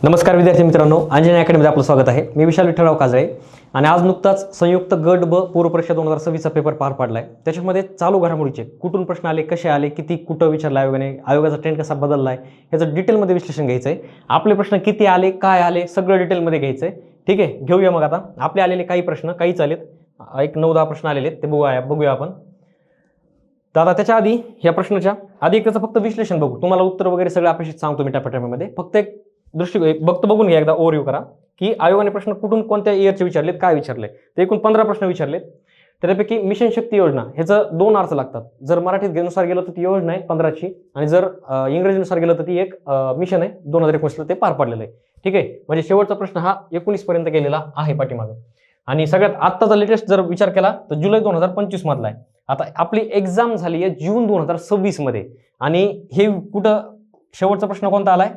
नमस्कार विद्यार्थी मित्रांनो, अंजनी अकॅडमीमध्ये आपलं स्वागत आहे. मी विशाल विठ्ठलराव काजळे आणि आज नुकताच संयुक्त गट ब पूर्व परीक्षा 2026चा पेपर पार पडलाय. त्याच्यामध्ये चालू घडामोडीचे कुठून प्रश्न आले, कसे आले, किती कुठं विचारलं आयोगाने, आयोगाचा ट्रेंड कसा बदललाय याचं डिटेलमध्ये विश्लेषण घ्यायचं आहे. आपले प्रश्न किती आले, काय आले, सगळं डिटेलमध्ये घ्यायचं आहे. ठीक आहे, घेऊया मग. आता आपले आलेले काही प्रश्न काहीच आलेत, एक 9-10 प्रश्न आलेले आहेत, ते बघूया आपण. दादा त्याच्या आधी या प्रश्नाच्या आधी एक त्याचं फक्त विश्लेषण बघू. तुम्हाला उत्तर वगैरे सगळं अपेक्षित सांगतो मी टप्प्याटप्प्यामध्ये. फक्त एक बघून घ्या एकदा, ओव्हरव्ह्यू करा की आयोगाने प्रश्न कुठून कोणत्या इयरचे विचारलेत, काय विचारले. ते एकूण 15 प्रश्न विचारलेत. त्यापैकी मिशन शक्ती योजना ह्याचं 2 अर्थ लागतात. जर मराठीत नुसार गेलं तर ती योजना आहे 15ची, आणि जर इंग्रजीनुसार गेलं तर ती एक मिशन आहे 2019ला, ते पार पडलेलं आहे. ठीक आहे, म्हणजे शेवटचा प्रश्न हा 19 पर्यंत गेलेला आहे पाठीमागं. आणि सगळ्यात आत्ताचा लेटेस्ट जर विचार केला तर जुलै 2025 मधला आहे. आता आपली एक्झाम झाली आहे जून 2026 मध्ये, आणि हे कुठं शेवटचा प्रश्न कोणता आलाय,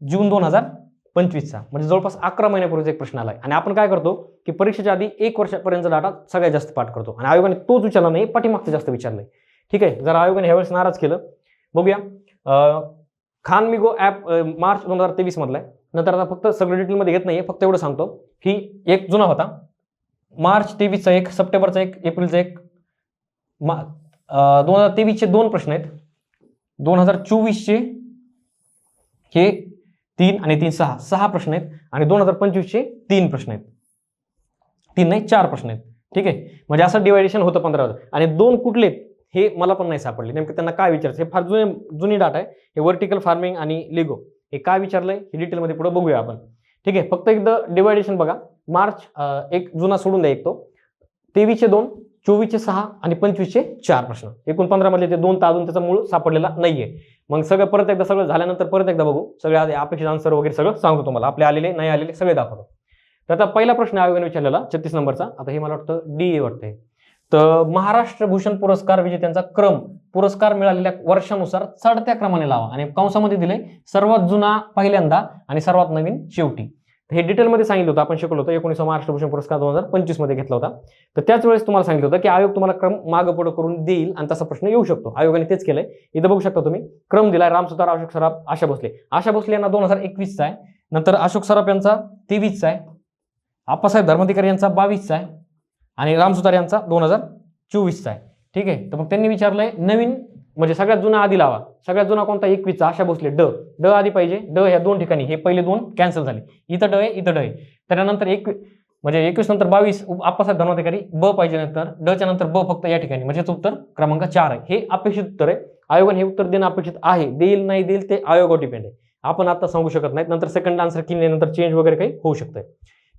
जून 2025चा, म्हणजे जवळपास 11 महिन्यापूर्वीचा एक प्रश्न आलाय. आणि आपण काय करतो की परीक्षेच्या आधी 1 वर्षापर्यंत डाटा सगळ्यात जास्त पाठ करतो, आणि आयोगाने तोच विचारला नाही, पाठीमागचं जास्त विचारलंय. ठीक आहे, जर आयोगाने ह्यावेळेस नाराज केलं. बघूया. खान मिगो ॲप मार्च 2023 मधला आहे. नंतर आता फक्त सगळं डिटेलमध्ये घेत नाहीये, फक्त एवढं सांगतो की एक जुना होता, मार्च 23चा एक, सप्टेंबरचा एक, एप्रिलचा एक. 2023चे 2 प्रश्न आहेत, 2024चे हे 3 आणि 3 6 प्रश्न आहेत, आणि 2025चे 3 प्रश्न आहेत. 3 नाही 4 प्रश्न आहेत. ठीक आहे, म्हणजे असं डिवायडेशन होतं 15. आणि 2 कुठले हे मला पण नाही सापडले, नेमकं त्यांना काय विचारायचं. हे फार जुनी डाटा आहे. हे व्हर्टिकल फार्मिंग आणि लेगो हे काय विचारलंय हे डिटेलमध्ये पुढे बघूया आपण. ठीक आहे, फक्त एकदा डिवायडेशन बघा. मार्च एक जुना सोडून द्या, एक तो 23चे 2, 24चे 6 आणि 25चे 4 प्रश्न. एकूण 15 मधले ते 2 तर अजून त्याचा मूळ सापडलेला नाहीये. मग सगळं परत एकदा सगळं झाल्यानंतर परत एकदा बघू. सगळे अपेक्षित आन्सर वगैरे सगळं सांगतो तुम्हाला, आपले आलेले नाही आलेले सगळे दाखवतो. तर आता पहिला प्रश्न आयोगाने विचारलेला 36 नंबरचा. आता हे मला वाटतं DA वाटतंय. तर महाराष्ट्र भूषण पुरस्कार विजेत्यांचा क्रम पुरस्कार मिळालेल्या वर्षानुसार चढत्या क्रमाने लावा, आणि कंसामध्ये दिले सर्वात जुना पहिल्यांदा आणि सर्वात नवीन शेवटी. हे डिटेलमध्ये सांगितलं होतं, आपण शिकलो होतो. 19 महाराष्ट्र भूषण पुरस्कार 2025 मध्ये घेतला होता. तर त्याच वेळेस तुम्हाला सांगितलं होतं की आयोग तुम्हाला क्रम मागं पुढं करून देईल, आणि तसा प्रश्न येऊ शकतो. आयोगाने तेच केलंय. इथं बघू शकता तुम्ही, क्रम दिलाय. राम सुतार, अशोक सराफ, आशा भोसले यांना 2021चा आहे. नंतर अशोक सराफ यांचा 23चा आहे, आप्पासाहेब धर्माधिकारी यांचा 22चा आहे, आणि राम सुतार यांचा 2024चा आहे. ठीक आहे, तर मग त्यांनी विचारलंय नवीन, म्हणजे सगळ्यात जुना आधी लावा. सगळ्यात जुना कोणता, 21चा आशा भोसले. ड आधी पाहिजे. ड ह्या 2 ठिकाणी, हे पहिले 2 कॅन्सल झाले. इथं ड आहे, इथं ड आहे. त्यानंतर 21 नंतर 22 आप्पासाहेब धर्माधिकारी, ब पाहिजे. नंतर डच्या नंतर ब फक्त या ठिकाणी, म्हणजे उत्तर क्रमांक 4 आहे. हे अपेक्षित उत्तर आहे. आयोगाने हे उत्तर देणं अपेक्षित आहे. देईल नाही देईल ते आयोगावर डिपेंड आहे, आपण आता सांगू शकत नाही. नंतर सेकंड आन्सर केल्यानंतर चेंज वगैरे काही होऊ शकतंय.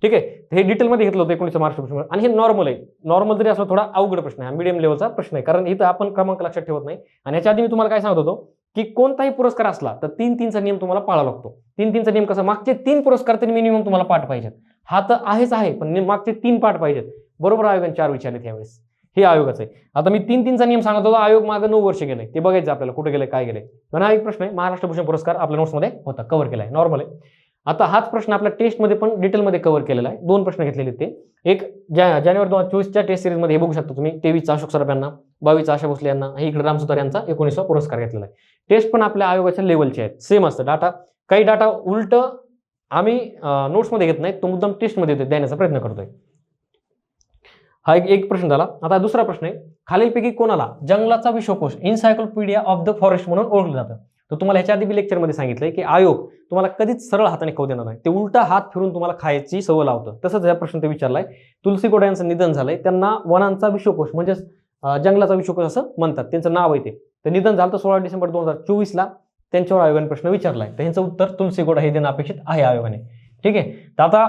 ठीक आहे, हे डिटेलमध्ये घेतलं होतं 19 महाराष्ट्र. आणि हे नॉर्मल आहे. नॉर्मल जरी असलं थोडा अवघड प्रश्न आहे, मीडियम लेवलचा प्रश्न आहे, कारण इथं आपण क्रमांक लक्षात ठेवत नाही. आणि याच्या आधी मी तुम्हाला काय सांगत होतो की कोणताही पुरस्कार असला तर 3-3चा नियम तुम्हाला पाळावा लागतो. 3-3चा नियम कसा, मागचे 3 पुरस्कार तरी मिनिमम तुम्हाला पाठ पाहिजेत. हा तर आहेच आहे, पण मागचे 3 पाठ पाहिजेत. बरोबर, आयोगाने 4 विचारलेत यावेळेस. हे आयोगाचं आहे. आता मी 3-3चा नियम सांगत होतो. आयोग मागे 9 वर्ष गेले, ते बघायचं आपल्याला कुठे गेले, काय गेले. पण हा एक प्रश्न आहे. महाराष्ट्र भूषण पुरस्कार आपल्या नोट्समध्ये होता, कव्हर केलाय, नॉर्मल आहे. आता हाच प्रश्न आपल्या टेस्टमध्ये पण डिटेलमध्ये कव्हर केलेला आहे. 2 प्रश्न घेतलेले ते. एक जानेवारी 2024च्या टेस्ट सिरीजमध्ये हे बघू शकता तुम्ही, 23चा अशोक सराफ यांना, 22चा आशा भोसले यांना, हे इकडे राम सुतार यांचा 19वा पुरस्कार घेतलेला आहे. टेस्ट पण आपल्या आयोगाच्या लेवलचे आहेत, सेम असतं. डाटा काही डाटा उलट आम्ही नोट्समध्ये घेत नाही, तो मुद्दाम टेस्टमध्ये देण्याचा प्रयत्न करतोय. हा एक प्रश्न झाला. आता दुसरा प्रश्न आहे, खालीलपैकी कोणाला जंगलाचा विश्वकोश इन्सायक्लोपीडिया ऑफ द फॉरेस्ट म्हणून ओळखलं जातं. तर तुम्हाला ह्याच्या आधी बी लेक्चरमध्ये सांगितलंय की आयोग तुम्हाला कधीच सरळ हाताने खाऊ देणार नाही, ते उलटा हात फिरून तुम्हाला खायची सवय लावतं. तसंच हा प्रश्न ते विचारलाय. तुलसी गोडा यांचं निधन झालंय, त्यांना वनांचा विश्वकोश म्हणजे जंगलाचा विश्वकोश असं म्हणतात, त्यांचं नाव आहे ते. तर निधन झालं तर 16 डिसेंबर 2024ला. त्यांच्यावर आयोगाने प्रश्न विचारलाय, तर ह्यांचं उत्तर तुलसी गोडा हे देणं अपेक्षित आहे आयोगाने. ठीक आहे, तर आता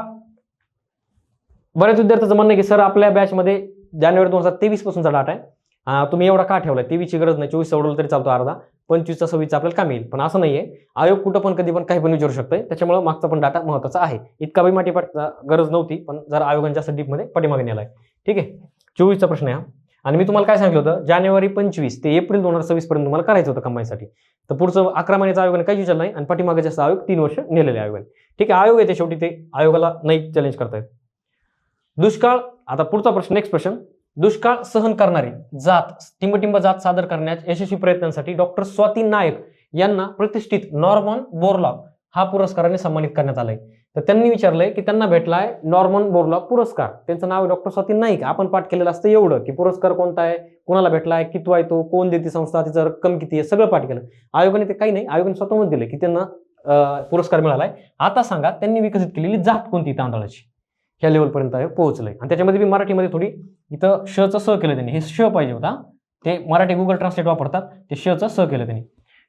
बऱ्याच विद्यार्थ्यांचं म्हणणं आहे की सर आपल्या बॅचमध्ये जानेवारी 2023 पासूनचा डाटा आहे, तुम्ही एवढा का ठेवलाय, 23ची गरज नाही, 24 सोडवलं तरी चालतो अर्धा, 25चा 26चा आपल्याला काम येईल. पण असं नाहीये, आयोग कुठं पण कधी पण काही पण विचारू शकतोय, त्याच्यामुळे मागचा पण डाटा महत्त्वाचा आहे. इतका बी माटीपाट गरज नव्हती, पण जर आयोगाने जास्त डीपमध्ये पाठीमागे नेलाय. ठीक आहे, 24चा प्रश्न आहे हा. आणि मी तुम्हाला काय सांगितलं होतं, जानेवारी 25 ते एप्रिल 2026 पर्यंत तुम्हाला करायचं होतं कंबाईनसाठी. तर पुढचं 11 महिन्याचा आयोगाने काही विचारलं नाही, आणि पाठीमागे जास्त आयोग 3 वर्ष नेलेले आयोगाने. ठीक आहे, आयोग येते शेवटी, ते आयोगाला नाही चॅलेंज करतायत. दुष्काळ, आता पुढचा प्रश्न, नेक्स्ट प्रश्न, दुष्काळ सहन करणारी जात टिंबटिंब जात सादर करण्याच्या यशस्वी प्रयत्नांसाठी डॉक्टर स्वाती नायक यांना प्रतिष्ठित नॉर्मन बोरलॉग हा पुरस्काराने सन्मानित करण्यात आलाय. तर त्यांनी विचारलंय की त्यांना भेटलाय नॉर्मन बोरलॉग पुरस्कार. त्यांचं नाव डॉक्टर स्वाती नाईक. आपण पाठ केलेलं असतं एवढं की पुरस्कार कोणता आहे, कोणाला भेटलाय, किती आहे तो, कोण देते संस्था, तिचं रक्कम किती आहे, सगळं पाठ केलं. आयोगाने ते काही नाही, आयोगाने स्वतःहून दिलं की त्यांना पुरस्कार मिळालाय. आता सांगा त्यांनी विकसित केलेली जात कोणती तांदळाची, ह्या लेवलपर्यंत पोहोचलंय. आणि त्याच्यामध्ये मी मराठीमध्ये थोडी इथं शचं स केलं त्यांनी. हे श पाहिजे होता, ते मराठी गुगल ट्रान्सलेट वापरतात, ते शचं स केलं त्यांनी.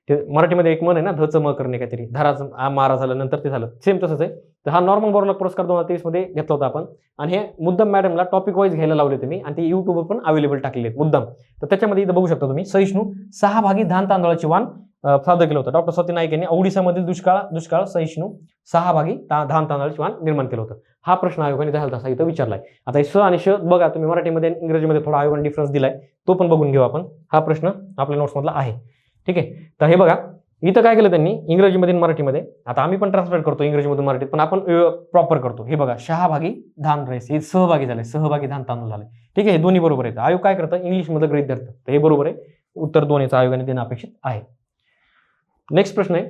ते मराठीमध्ये एक मन आहे ना, धचं म करणे काहीतरी, धाराचं मारा झालं नंतर ते झालं, सेम तसंच आहे. तर हा नॉर्मन बोरलॉग पुरस्कार 2023 मध्ये घेतला होता आपण. आणि हे मुद्दाम मॅडमला टॉपिक वाईज घ्यायला लावले तुम्ही, आणि ते युट्यूबवर पण अवेलेबल टाकलेले आहेत मुद्दाम. तर त्याच्यामध्ये इथं बघू शकता तुम्ही, सहिष्णू 6 भागी धान तांदळाची वाण सादर केलं होतं. डॉक्टर स्वाती नाईक यांनी ओडिसामधील दुष्काळ सहिष्णू 6 भागी धान तांदळाची वाण निर्माण केलं होतं. हा प्रश्न आयोगाने 10 तासा इथं विचारलाय. आता हे स आणि श बघा तुम्ही, मराठीमध्ये आणि इंग्रजीमध्ये थोडा आयोगाने डिफरन्स दिलाय, तो पण बघून घेऊ आपण. हा प्रश्न आपल्या नोट्समधला आहे. ठीक आहे. तर हे बघा इथं काय केलं त्यांनी इंग्रजीमध्ये मराठीमध्ये. आता आम्ही पण ट्रान्सलेट करतो इंग्रजीमधून मराठीत, पण आपण प्रॉपर करतो. हे बघा 6 भागी धान राईस, हे सहभागी झाले, सहभागी धान तांदूळ झाले. ठीक आहे. हे दोन्ही बरोबर आहेत. आयोग काय करतं, इंग्लिशमध्ये गृहीत धरतं. तर हे बरोबर आहे. उत्तर 2 याचं आयोगाने देणं अपेक्षित आहे. नेक्स्ट प्रश्न आहे,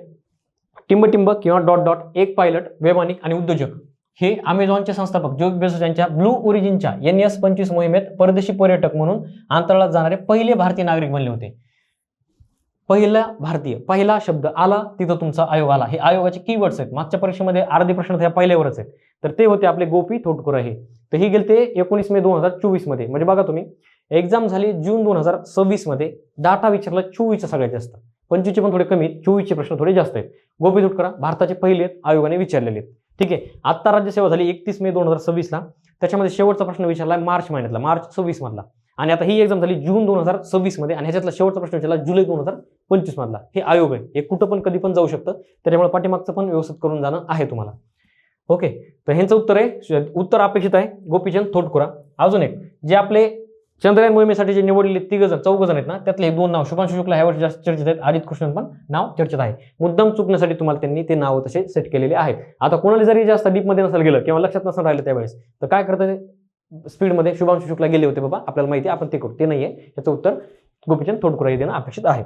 टिंबटिंब किंवा डॉट डॉट एक पायलट, वैमानिक आणि उद्योजक हे अमेझॉनचे संस्थापक जेफ बेझोस यांच्या ब्लू ओरिजिनच्या NS-25 मोहिमेत परदेशी पर्यटक म्हणून अंतराळात जाणारे पहिले भारतीय नागरिक बनले होते. पहिला भारतीय, पहिला शब्द आला तिथं तुमचा आयोग आला. हे आयोगाचे कीवर्ड्स आहेत. मागच्या परीक्षेमध्ये अर्धे प्रश्न त्या पहिल्यावरच आहेत. तर ते होते आपले गोपी थोटकुरा. हे तर ही गेलते 19 मे 2024 मध्ये. म्हणजे बघा तुम्ही, एक्झाम झाली जून 2026 मध्ये, डाटा विचारला 24चा सगळ्यात जास्त, 25चे पण थोडे कमी, 24चे प्रश्न थोडे जास्त आहेत. गोपी थोटकुरा भारताचे पहिले आयोगाने विचारलेले आहेत. ठीक आहे. आता राज्यसेवा झाली 31 मे 2026 ला. त्याच्यामध्ये शेवटचा प्रश्न विचारला मार्च महिन्यातला, मार्च 26 मधला. आणि आता ही एक्झाम झाली जून 2026 मध्ये, आणि ह्याच्यातला शेवटचा प्रश्न विचारला जुलै 2025 मधला. हे आयोग आहे, हे कुठं पण कधी पण जाऊ शकतं. त्याच्यामुळे पाठीमागचं पण व्यवस्थित करून जाणं आहे तुम्हाला. ओके. तर ह्यांचं उत्तर आहे, उत्तर अपेक्षित आहे गोपीचंद थोटकुरा. अजून एक, जे आपले चंद्रयान मोहिमेसाठी जे निवडलेले 4 जण आहेत ना, त्यातले हे 2 नाव शुभांशु शुक्ला ह्या वर्षी जास्त चर्चेत आहेत, अजित कृष्णन पण नाव चर्चेत आहे. मुद्दाम चुकण्यासाठी तुम्हाला त्यांनी ते नाव तसे सेट केलेले आहेत. आता कोणाला जरी जास्त डीपमध्ये नसेल गेलं किंवा लक्षात नसेल राहिलं त्यावेळेस, तर काय करतं, स्पीडमध्ये शुभांशु शुक्ला गेले होते बाबा, आपल्याला माहिती आहे, आपण ते करू. ते नाहीये, याचं उत्तर गोपीचंद थोटकुरा हे देणं अपेक्षित आहे.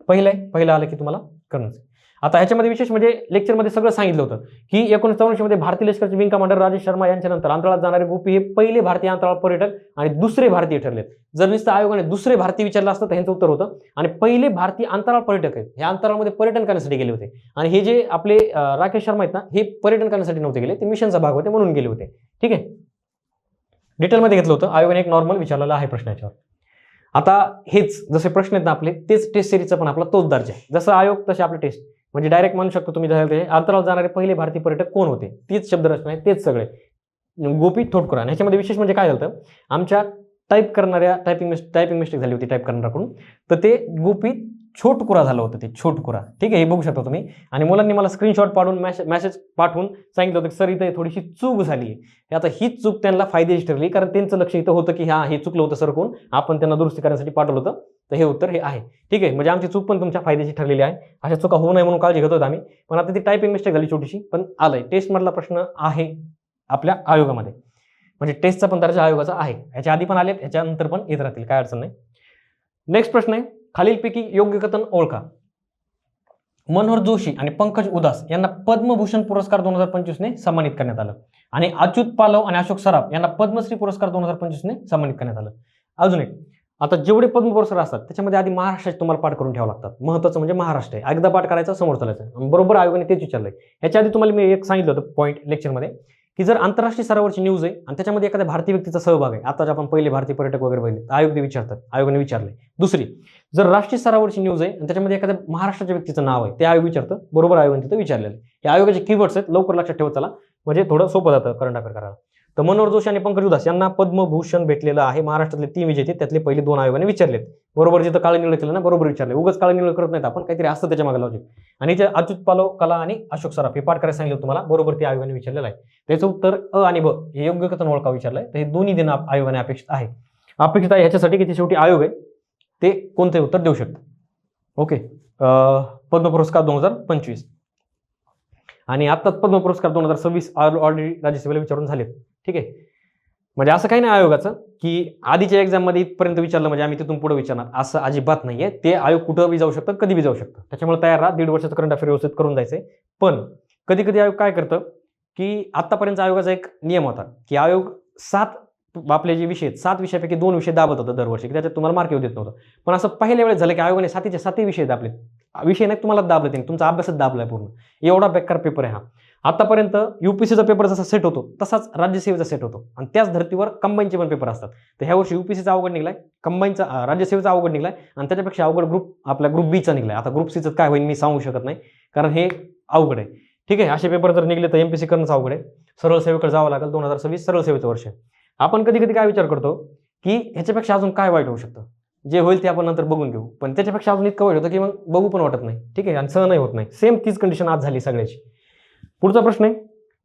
पहिलं आलं की तुम्हाला करणंच. आता ह्याच्यामध्ये विशेष म्हणजे लेक्चरमध्ये सगळं सांगितलं होतं की 1984 मध्ये भारतीय लष्कराचे विंग कमांडर राजेश शर्मा यांच्यानंतर अंतराळात जाणारे गोपी हे पहिले भारतीय अंतराळ पर्यटक आणि दुसरे भारतीय ठरलेत. जर नुसतं आयोगाने दुसरे भारतीय विचारलं असतं तर ह्यांचं उत्तर होतं. आणि पहिले भारतीय अंतराळ पर्यटक आहेत, हे अंतराळमध्ये पर्यटन करण्यासाठी गेले होते. आणि हे जे आपले राकेश शर्मा आहेत ना, हे पर्यटन करण्यासाठी नव्हते गेले, ते मिशनचा भाग होते म्हणून गेले होते. ठीक आहे. डिटेलमध्ये घेतलं होतं. आयोगाने एक नॉर्मल विचारलेला आहे प्रश्न याच्यावर. आता हेच जसे प्रश्न आहेत ना आपले, तेच टेस्ट सिरीजचा पण आपला तोच दर्जा आहे. जसं आयोग तसे आपले टेस्ट, म्हणजे डायरेक्ट म्हणू शकतो तुम्ही, अंतराळात जाणारे पहिले भारतीय पर्यटक कोण होते, तीच शब्दरचना आहे, तेच सगळे गोपी थोटकुरा. ह्याच्यामध्ये विशेष म्हणजे काय झालं, आमच्या टाईप करणाऱ्या टायपिंग मिस्टेक झाली होती टाईप करणाऱ्याकडून, तर ते गोपी छोटकुरा झालं होतं, ते छोटकुरा. ठीक आहे. हे बघू शकता तुम्ही. आणि मुलांनी मला स्क्रीनशॉट पाडून मेसेज पाठवून सांगितलं होतं की सर इथं थोडीशी चूक झाली आहे. आता ही चूक त्यांना फायदेची ठरली, कारण त्यांचं लक्ष इथं होतं की हा हे चुकलं होतं सर कोण, आपण त्यांना दुरुस्ती करण्यासाठी पाठवलं होतं. तर हे उत्तर हे आहे. ठीक आहे. म्हणजे आमची चूक पण तुमच्या फायद्याची ठरलेली आहे. अशा चुका होऊ नये म्हणून काळजी घेत होतो आम्ही. पण आता ती टायपिंग मिस्टेक झाली छोटीशी, पण आलंय. टेस्टमधला प्रश्न आहे आपल्या आयोगामध्ये, म्हणजे टेस्टचा पण दर्जा आयोगाचा आहे. ह्याच्या आधी पण आलेत, ह्याच्यानंतर पण येत राहतील, काय अडचण नाही. नेक्स्ट प्रश्न आहे, खालीलपैकी योग्य कथन ओळखा. मनोहर जोशी आणि पंकज उदास यांना पद्मभूषण पुरस्कार 2025 ने सन्मानित करण्यात आलं. आणि अच्युत पालव आणि अशोक सराफ यांना पद्मश्री पुरस्कार 2025 ने सन्मानित करण्यात आलं. अजून एक, आता जेवढे पद्म पुरस्कार असतात त्याच्यामध्ये आधी महाराष्ट्राचे तुम्हाला पाठ करून ठेवावं लागतात. महत्त्वाचं म्हणजे महाराष्ट्र आहे, एकदा पाठ करायचं, समोर चालायचं. बरोबर आयोगाने तेच विचारलंय. ह्याच्या आधी तुम्हाला मी एक सांगितलं होतं पॉईंट लेक्चरमध्ये, की जर आंतरराष्ट्रीय स्तरावरची न्यूज आहे आणि त्याच्यामध्ये एखाद्या भारतीय व्यक्तीचा सहभाग आहे, आता आपण पहिले भारतीय पर्यटक वगैरे बघितले, आयोग विचारतात, आयोगाने विचारलंय. दुसरी, जर राष्ट्रीय स्तरावरची न्यूज आहे आणि त्याच्यामध्ये एखाद्या महाराष्ट्राच्या व्यक्तीचं नाव आहे, ते आयोग विचारतं. बरोबर आयोगाने तिथं विचारलेलं. हे आयोगाचे कीवर्ड्स आहेत, लवकर लक्षात ठेवत चला, म्हणजे थोडं सोपं जातं करंट अफेअर करायला. तर मनोहर जोशी आणि पंकज उदास यांना पद्मभूषण भेटलेलं आहे. महाराष्ट्रातले 3 विजेते, त्यातले पहिले 2 आयोगाने विचारलेत. बरोबर, जिथं काळं निळं केलं ना, बरोबर विचारले. उगाच काळं निळं करत नाहीत आपण, काहीतरी असतं त्याच्या मागे लॉजिक. आणि जे अच्युत पालव, कला आणि अशोक सराफ हे पाठ करायला सांगितलं तुम्हाला, बरोबर ते आयोगाने विचारलेलं आहे. त्याचं उत्तर अ आणि ब हे योग्य कथन ओळखा विचारलंय. तर हे दोन्ही देणं आयोगाने अपेक्षित आहे. अपेक्षित आहे ह्याच्यासाठी की ते शेवटी आयोग आहे, ते कोणतेही उत्तर देऊ शकतं. ओके. पद्म पुरस्कार 2025 आणि आत्ताच पद्म पुरस्कार 2026 ऑलरेडी राज्यसभेला विचारून झालेत. ठीक आहे. म्हणजे असं काही नाही आयोगाचं की आधीच्या एक्झाममध्ये इथपर्यंत विचारलं म्हणजे आम्ही तिथून पुढे विचारणार, असं अजिबात नाहीये. ते आयोग कुठं बी जाऊ शकतं, कधी बी जाऊ शकतं. त्याच्यामुळे तयार राहा, 1.5 वर्षाचं करंट अफेअर व्यवस्थित करून जायचंय. पण कधी कधी आयोग काय करतं की आतापर्यंत आयोगाचा एक नियम होता की आयोग 7 आपले जे विषय आहेत 7 विषयापैकी 2 विषय दाबत होतं दरवर्षी, की त्याच्यात तुम्हाला मार्क येऊ देत नव्हतं. पण असं पहिल्या वेळेस झालं की आयोगाने 7च्या 7 विषय दाबले. विषय नाही तुम्हाला दाबले, त्यांनी तुमचा अभ्यासच दाबलाय पूर्ण. एवढा बेकार पेपर आहे हा. आतापर्यंत यूपीसीचा पेपर जसा सेट होतो तसाच राज्यसेवेचा सेट होतो आणि त्याच धर्तीवर कंबाईनचे पण पेपर असतात. तर ह्या वर्षी यूपीसीचा अवघड निघलाय, कंबाईनचा राज्यसेवेचा अवघड निघलाय आणि त्याच्यापेक्षा अवघड ग्रुप आपला ग्रुप बीचा निघलाय. आता ग्रुप सीचं काय होईल मी सांगू शकत नाही, कारण हे अवघड आहे. ठीक आहे, असे पेपर जर निघले तर एमपीसी करणंच अवघड आहे. सरळ सेवेकडे जावं लागेल. 2026 सरळ सेवेचं वर्ष. आपण कधी कधी काय विचार करतो की ह्याच्यापेक्षा अजून काय वाईट होऊ शकतं, जे होईल ते आपण नंतर बघून घेऊ. पण त्याच्यापेक्षा अजून इतकं वाईट होतं की मग बघू पण वाटत नाही. ठीक आहे, आणि सहनही होत नाही. सेम तीच कंडिशन आज झाली सगळ्याची. पुढचा प्रश्न आहे,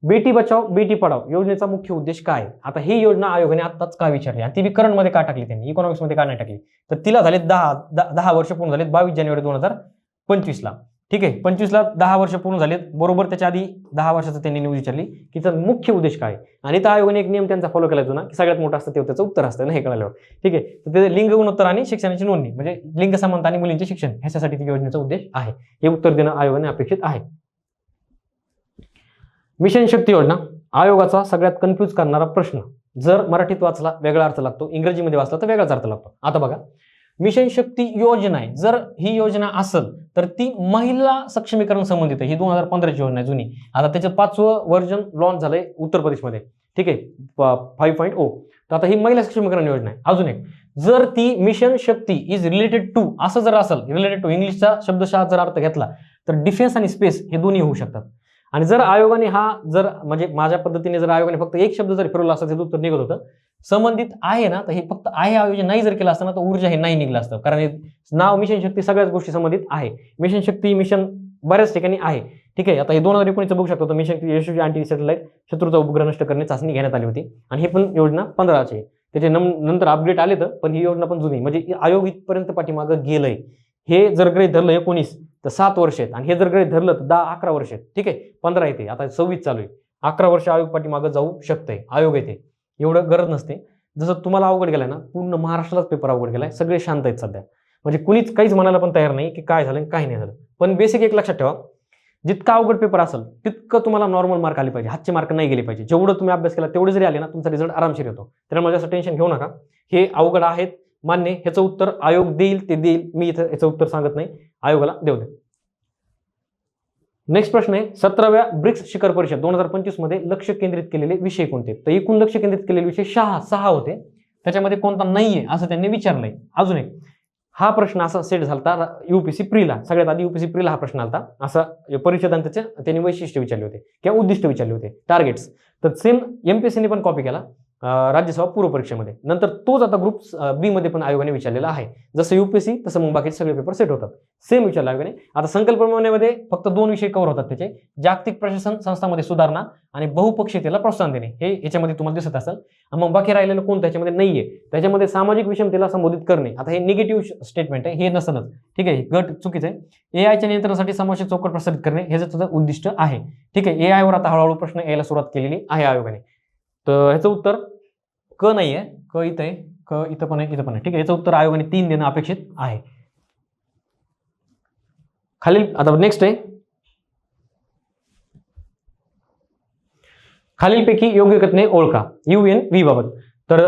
बेटी बचाव बेटी पढाव योजनेचा मुख्य उद्देश काय आहे? आता ही योजना आयोगाने आत्ताच का विचारली आणि ती बी करंटमध्ये का टाकली, त्यांनी इकॉनॉमिक्समध्ये का नाही टाकली? तर तिला झाले 10 वर्ष पूर्ण झालेत 22 जानेवारी 2025ला. ठीक आहे, 25ला 10 वर्ष पूर्ण झालेत, बरोबर त्याच्या आधी 10 वर्षाचं त्यांनी न्यूज विचारली की त्याचा मुख्य उद्देश काय. आणि त्या आयोगाने एक नियम त्यांचा फॉलो केला जुना की सगळ्यात मोठं असतं ते त्याचं उत्तर असतं नाही कळल्यावर. ठीक आहे, तर ते लिंग गुणोत्तर आणि शिक्षणाची नोंदणी म्हणजे लिंग समानता आणि मुलींचे शिक्षण ह्याच्यासाठी ती योजनेचा उद्देश आहे. हे उत्तर देणं आयोगाने अपेक्षित आहे. मिशन शक्ती योजना आयोगाचा सगळ्यात कन्फ्यूज करणारा प्रश्न. जर मराठीत वाचला वेगळा अर्थ लागतो, इंग्रजीमध्ये वाचला तर वेगळाच अर्थ लागतो. आता बघा, मिशन शक्ती योजना आहे, जर ही योजना असेल तर ती महिला सक्षमीकरण संबंधित आहे. ही 2015ची योजना आहे जुनी. आता त्याचं 5वं व्हर्जन लॉन्च झालंय उत्तर प्रदेशमध्ये. ठीक आहे, 5.0. तर आता ही महिला सक्षमीकरण योजना आहे. अजून एक, जर ती mission Shakti is related to असं जर असेल, रिलेटेड टू इंग्लिशचा शब्दशः जर अर्थ घेतला तर डिफेन्स आणि स्पेस हे दोन्ही होऊ शकतात. आणि जर आयोगाने हा जर म्हणजे माझ्या पद्धतीने जर आयोगाने फक्त एक शब्द जर फिरवला असता ते उत्तर निघत होतं. संबंधित आहे ना, तर हे फक्त आहे ऐवजी नाही जर केलं असतं ना तर ऊर्जा हे नाही निघलं असतं, कारण हे नाव मिशन शक्ती सगळ्याच गोष्टी संबंधित आहे. मिशन शक्ती मिशन बऱ्याच ठिकाणी आहे. ठीक आहे, आता हे 2019 बघू शकतो. मिशन शक्ती यशस्वी अँटी सॅटेलाइट शत्रूचा उपग्रह नष्ट करणे चाचणी घेण्यात आली होती आणि हे पण योजना 15ची आहे. त्याचे नंतर अपडेट आले तर, पण ही योजना पण जुनी म्हणजे आयोग इथपर्यंत पाठीमागं गेलंय. हे जर गृहीत धरलं 19 तर 7 वर्ष आहेत आणि हे जर गृहीत धरलं तर 10-11 वर्ष आहेत. ठीक आहे, 15 येते, आता 26 चालू आहे. 11 वर्ष आयोग पाठीमागं जाऊ शकतंय, आयोग येते. एवढं गरज नसते. जसं तुम्हाला अवघड गेलाय ना, पूर्ण महाराष्ट्रालाच पेपर अवघड गेलाय. सगळे शांत आहेत सध्या, म्हणजे कुणीच काहीच म्हणायला पण तयार नाही की काय झालं काही नाही झालं. पण बेसिक एक लक्षात ठेवा, जितका अवघड पेपर असेल तितकं तुम्हाला नॉर्मल मार्क आले पाहिजे, हातचे मार्क नाही गेले पाहिजे. जेवढं तुम्ही अभ्यास केला तेवढे जरी आले ना तुमचा रिझल्ट आरामशीर येतो. त्यामुळे जास्त टेन्शन घेऊ नका. हे अवघड आहेत मान्य, ह्याचं उत्तर आयोग देईल ते देईल, मी इथं याचं उत्तर सांगत नाही, आयोगाला देऊ दे. नेक्स्ट प्रश्न आहे, 17व्या ब्रिक्स शिखर परिषद 2025 मध्ये लक्ष केंद्रित केलेले विषय कोणते? तर एकूण लक्ष केंद्रित केलेले विषय 6 होते, त्याच्यामध्ये कोणता नाहीये असं त्यांनी विचारलंय. अजून एक, हा प्रश्न असा सेट झाला यूपीसी प्रीला, सगळ्यात आधी यूपीसी प्रीला हा प्रश्न आला. असा परिषदांचे त्यांनी वैशिष्ट्य विचारले होते किंवा उद्दिष्ट विचारले होते, टार्गेट्स. तर सेम एमपीएससीने पण कॉपी केला राज्यसभा पूर्व परीक्षेमध्ये. नंतर तोच आता ग्रुप बी मध्ये पण आयोगाने विचारलेला आहे. जसं यूपीएससी तसं मग बाकीचे सगळे पेपर सेट होतात. सेम विचारलं आयोगाने. आता संकल्पनेमध्ये फक्त 2 विषय कव्हर होतात त्याचे, जागतिक प्रशासन संस्थांमध्ये सुधारणा आणि बहुपक्षीयतेला प्रोत्साहन देणे, हे याच्यामध्ये तुम्हाला दिसत असेल. मग बाकी राहिलेलं कोण त्याच्यामध्ये नाहीये, त्याच्यामध्ये सामाजिक विषमतेला संबोधित करणे. आता हे निगेटिव्ह स्टेटमेंट आहे, हे नसलच. ठीक आहे, गट चुकीचं आहे. एआयच्या नियंत्रणासाठी समावेशी चौकट प्रसारित करणे हे त्याचं उद्दिष्ट आहे. ठीक आहे, एआयवर आता हळूहळू प्रश्न यायला सुरुवात केलेली आहे आयोगाने. तर ह्याचं उत्तर क नाही आहे, क इथं आहे, क इथं पण आहे, इथं पण आहे. ठीक आहे, याचं उत्तर आयोगाने 3 देणं अपेक्षित आहे. खालील आता नेक्स्ट आहे, खालीलपैकी योग्य कथने ओळखा UNV बाबत. तर